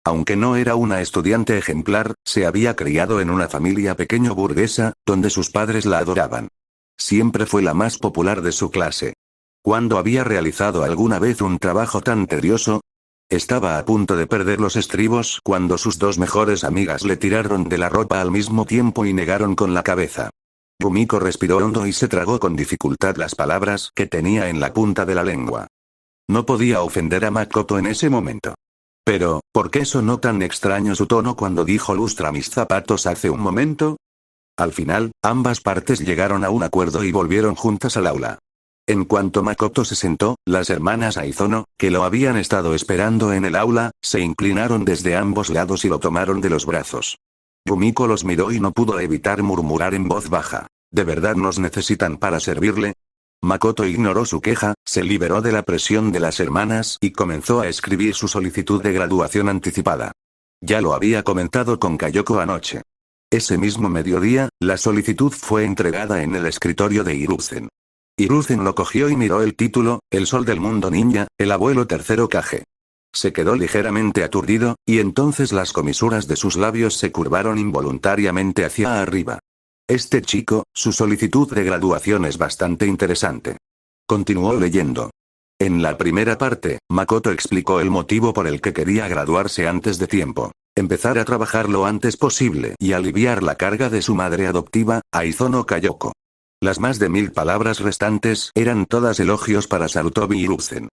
Aunque no era una estudiante ejemplar, se había criado en una familia pequeño burguesa, donde sus padres la adoraban. Siempre fue la más popular de su clase. ¿Cuándo había realizado alguna vez un trabajo tan tedioso? Estaba a punto de perder los estribos cuando sus dos mejores amigas le tiraron de la ropa al mismo tiempo y negaron con la cabeza. Rumiko respiró hondo y se tragó con dificultad las palabras que tenía en la punta de la lengua. No podía ofender a Makoto en ese momento. Pero, ¿por qué sonó tan extraño su tono cuando dijo lustra mis zapatos hace un momento? Al final, ambas partes llegaron a un acuerdo y volvieron juntas al aula. En cuanto Makoto se sentó, las hermanas Aizono, que lo habían estado esperando en el aula, se inclinaron desde ambos lados y lo tomaron de los brazos. Rumiko los miró y no pudo evitar murmurar en voz baja. ¿De verdad nos necesitan para servirle? Makoto ignoró su queja, se liberó de la presión de las hermanas y comenzó a escribir su solicitud de graduación anticipada. Ya lo había comentado con Kayoko anoche. Ese mismo mediodía, la solicitud fue entregada en el escritorio de Hiruzen. Hiruzen lo cogió y miró el título, El Sol del Mundo Ninja, el abuelo tercero Kage. Se quedó ligeramente aturdido, y entonces las comisuras de sus labios se curvaron involuntariamente hacia arriba. Este chico, su solicitud de graduación es bastante interesante. Continuó leyendo. En la primera parte, Makoto explicó el motivo por el que quería graduarse antes de tiempo. Empezar a trabajar lo antes posible y aliviar la carga de su madre adoptiva, Aizono Kayoko. Las más de 1000 palabras restantes eran todas elogios para Sarutobi Hiruzen.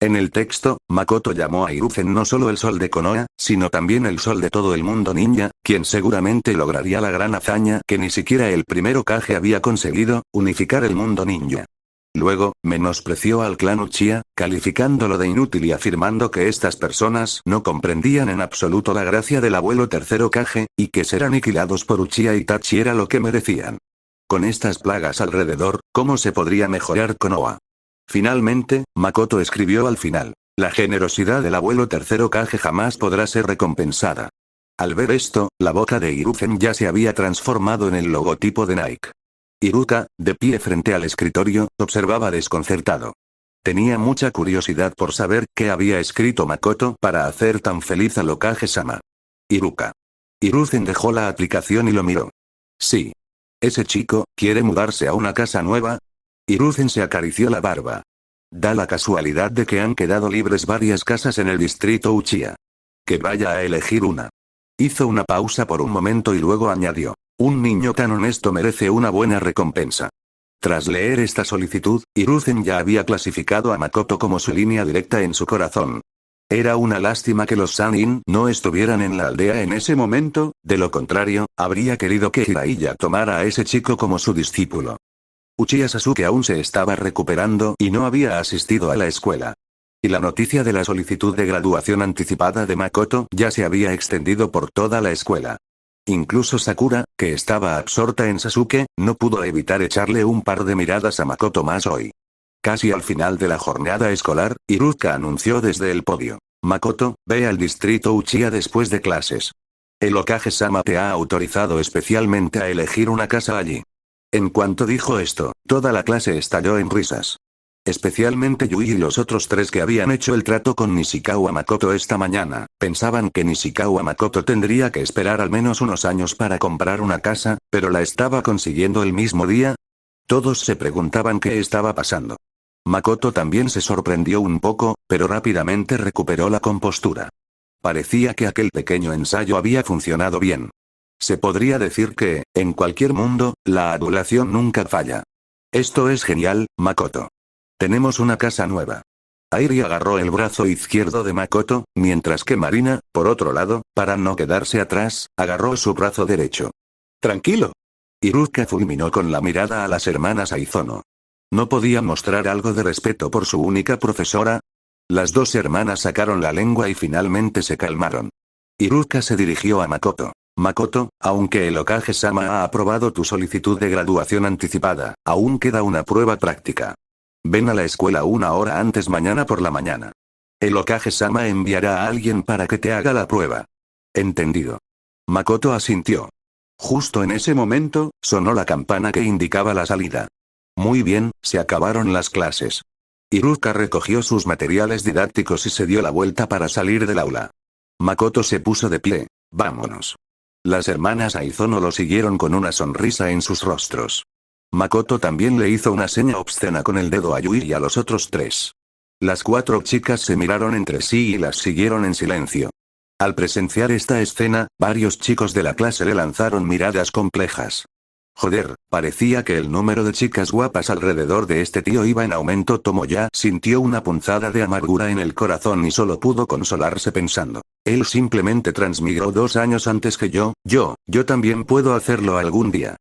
En el texto, Makoto llamó a Hiruzen no solo el sol de Konoha, sino también el sol de todo el mundo ninja, quien seguramente lograría la gran hazaña que ni siquiera el primero Kage había conseguido, unificar el mundo ninja. Luego, menospreció al clan Uchiha, calificándolo de inútil y afirmando que estas personas no comprendían en absoluto la gracia del abuelo tercero Kage, y que ser aniquilados por Uchiha Itachi era lo que merecían. Con estas plagas alrededor, ¿cómo se podría mejorar Konoha? Finalmente, Makoto escribió al final. La generosidad del abuelo tercero Kage jamás podrá ser recompensada. Al ver esto, la boca de Hiruzen ya se había transformado en el logotipo de Nike. Iruka, de pie frente al escritorio, observaba desconcertado. Tenía mucha curiosidad por saber qué había escrito Makoto para hacer tan feliz a Kage-sama. Iruka. Hiruzen dejó la aplicación y lo miró. Sí. ¿Ese chico quiere mudarse a una casa nueva? Hiruzen se acarició la barba. Da la casualidad de que han quedado libres varias casas en el distrito Uchiha. Que vaya a elegir una. Hizo una pausa por un momento y luego añadió. Un niño tan honesto merece una buena recompensa. Tras leer esta solicitud, Hiruzen ya había clasificado a Makoto como su línea directa en su corazón. Era una lástima que los Sannin no estuvieran en la aldea en ese momento, de lo contrario, habría querido que Jiraiya tomara a ese chico como su discípulo. Uchiha Sasuke aún se estaba recuperando y no había asistido a la escuela. Y la noticia de la solicitud de graduación anticipada de Makoto ya se había extendido por toda la escuela. Incluso Sakura, que estaba absorta en Sasuke, no pudo evitar echarle un par de miradas a Makoto más hoy. Casi al final de la jornada escolar, Iruka anunció desde el podio. Makoto, ve al distrito Uchiha después de clases. El Hokage-sama te ha autorizado especialmente a elegir una casa allí. En cuanto dijo esto, toda la clase estalló en risas. Especialmente Yui y los otros tres que habían hecho el trato con Nishikawa Makoto esta mañana, pensaban que Nishikawa Makoto tendría que esperar al menos unos años para comprar una casa, pero la estaba consiguiendo el mismo día. Todos se preguntaban qué estaba pasando. Makoto también se sorprendió un poco, pero rápidamente recuperó la compostura. Parecía que aquel pequeño ensayo había funcionado bien. Se podría decir que, en cualquier mundo, la adulación nunca falla. Esto es genial, Makoto. Tenemos una casa nueva. Airi agarró el brazo izquierdo de Makoto, mientras que Marina, por otro lado, para no quedarse atrás, agarró su brazo derecho. Tranquilo. Iruka fulminó con la mirada a las hermanas Aizono. ¿No podía mostrar algo de respeto por su única profesora? Las dos hermanas sacaron la lengua y finalmente se calmaron. Iruka se dirigió a Makoto. Makoto, aunque el Hokage-sama ha aprobado tu solicitud de graduación anticipada, aún queda una prueba práctica. Ven a la escuela 1 hora antes mañana por la mañana. El Hokage-sama enviará a alguien para que te haga la prueba. Entendido. Makoto asintió. Justo en ese momento, sonó la campana que indicaba la salida. Muy bien, se acabaron las clases. Iruka recogió sus materiales didácticos y se dio la vuelta para salir del aula. Makoto se puso de pie. Vámonos. Las hermanas Aizono lo siguieron con una sonrisa en sus rostros. Makoto también le hizo una seña obscena con el dedo a Yui y a los otros tres. Las 4 chicas se miraron entre sí y las siguieron en silencio. Al presenciar esta escena, varios chicos de la clase le lanzaron miradas complejas. Joder, parecía que el número de chicas guapas alrededor de este tío iba en aumento. Tomoya sintió una punzada de amargura en el corazón y solo pudo consolarse pensando. Él simplemente transmigró 2 años antes que yo también puedo hacerlo algún día.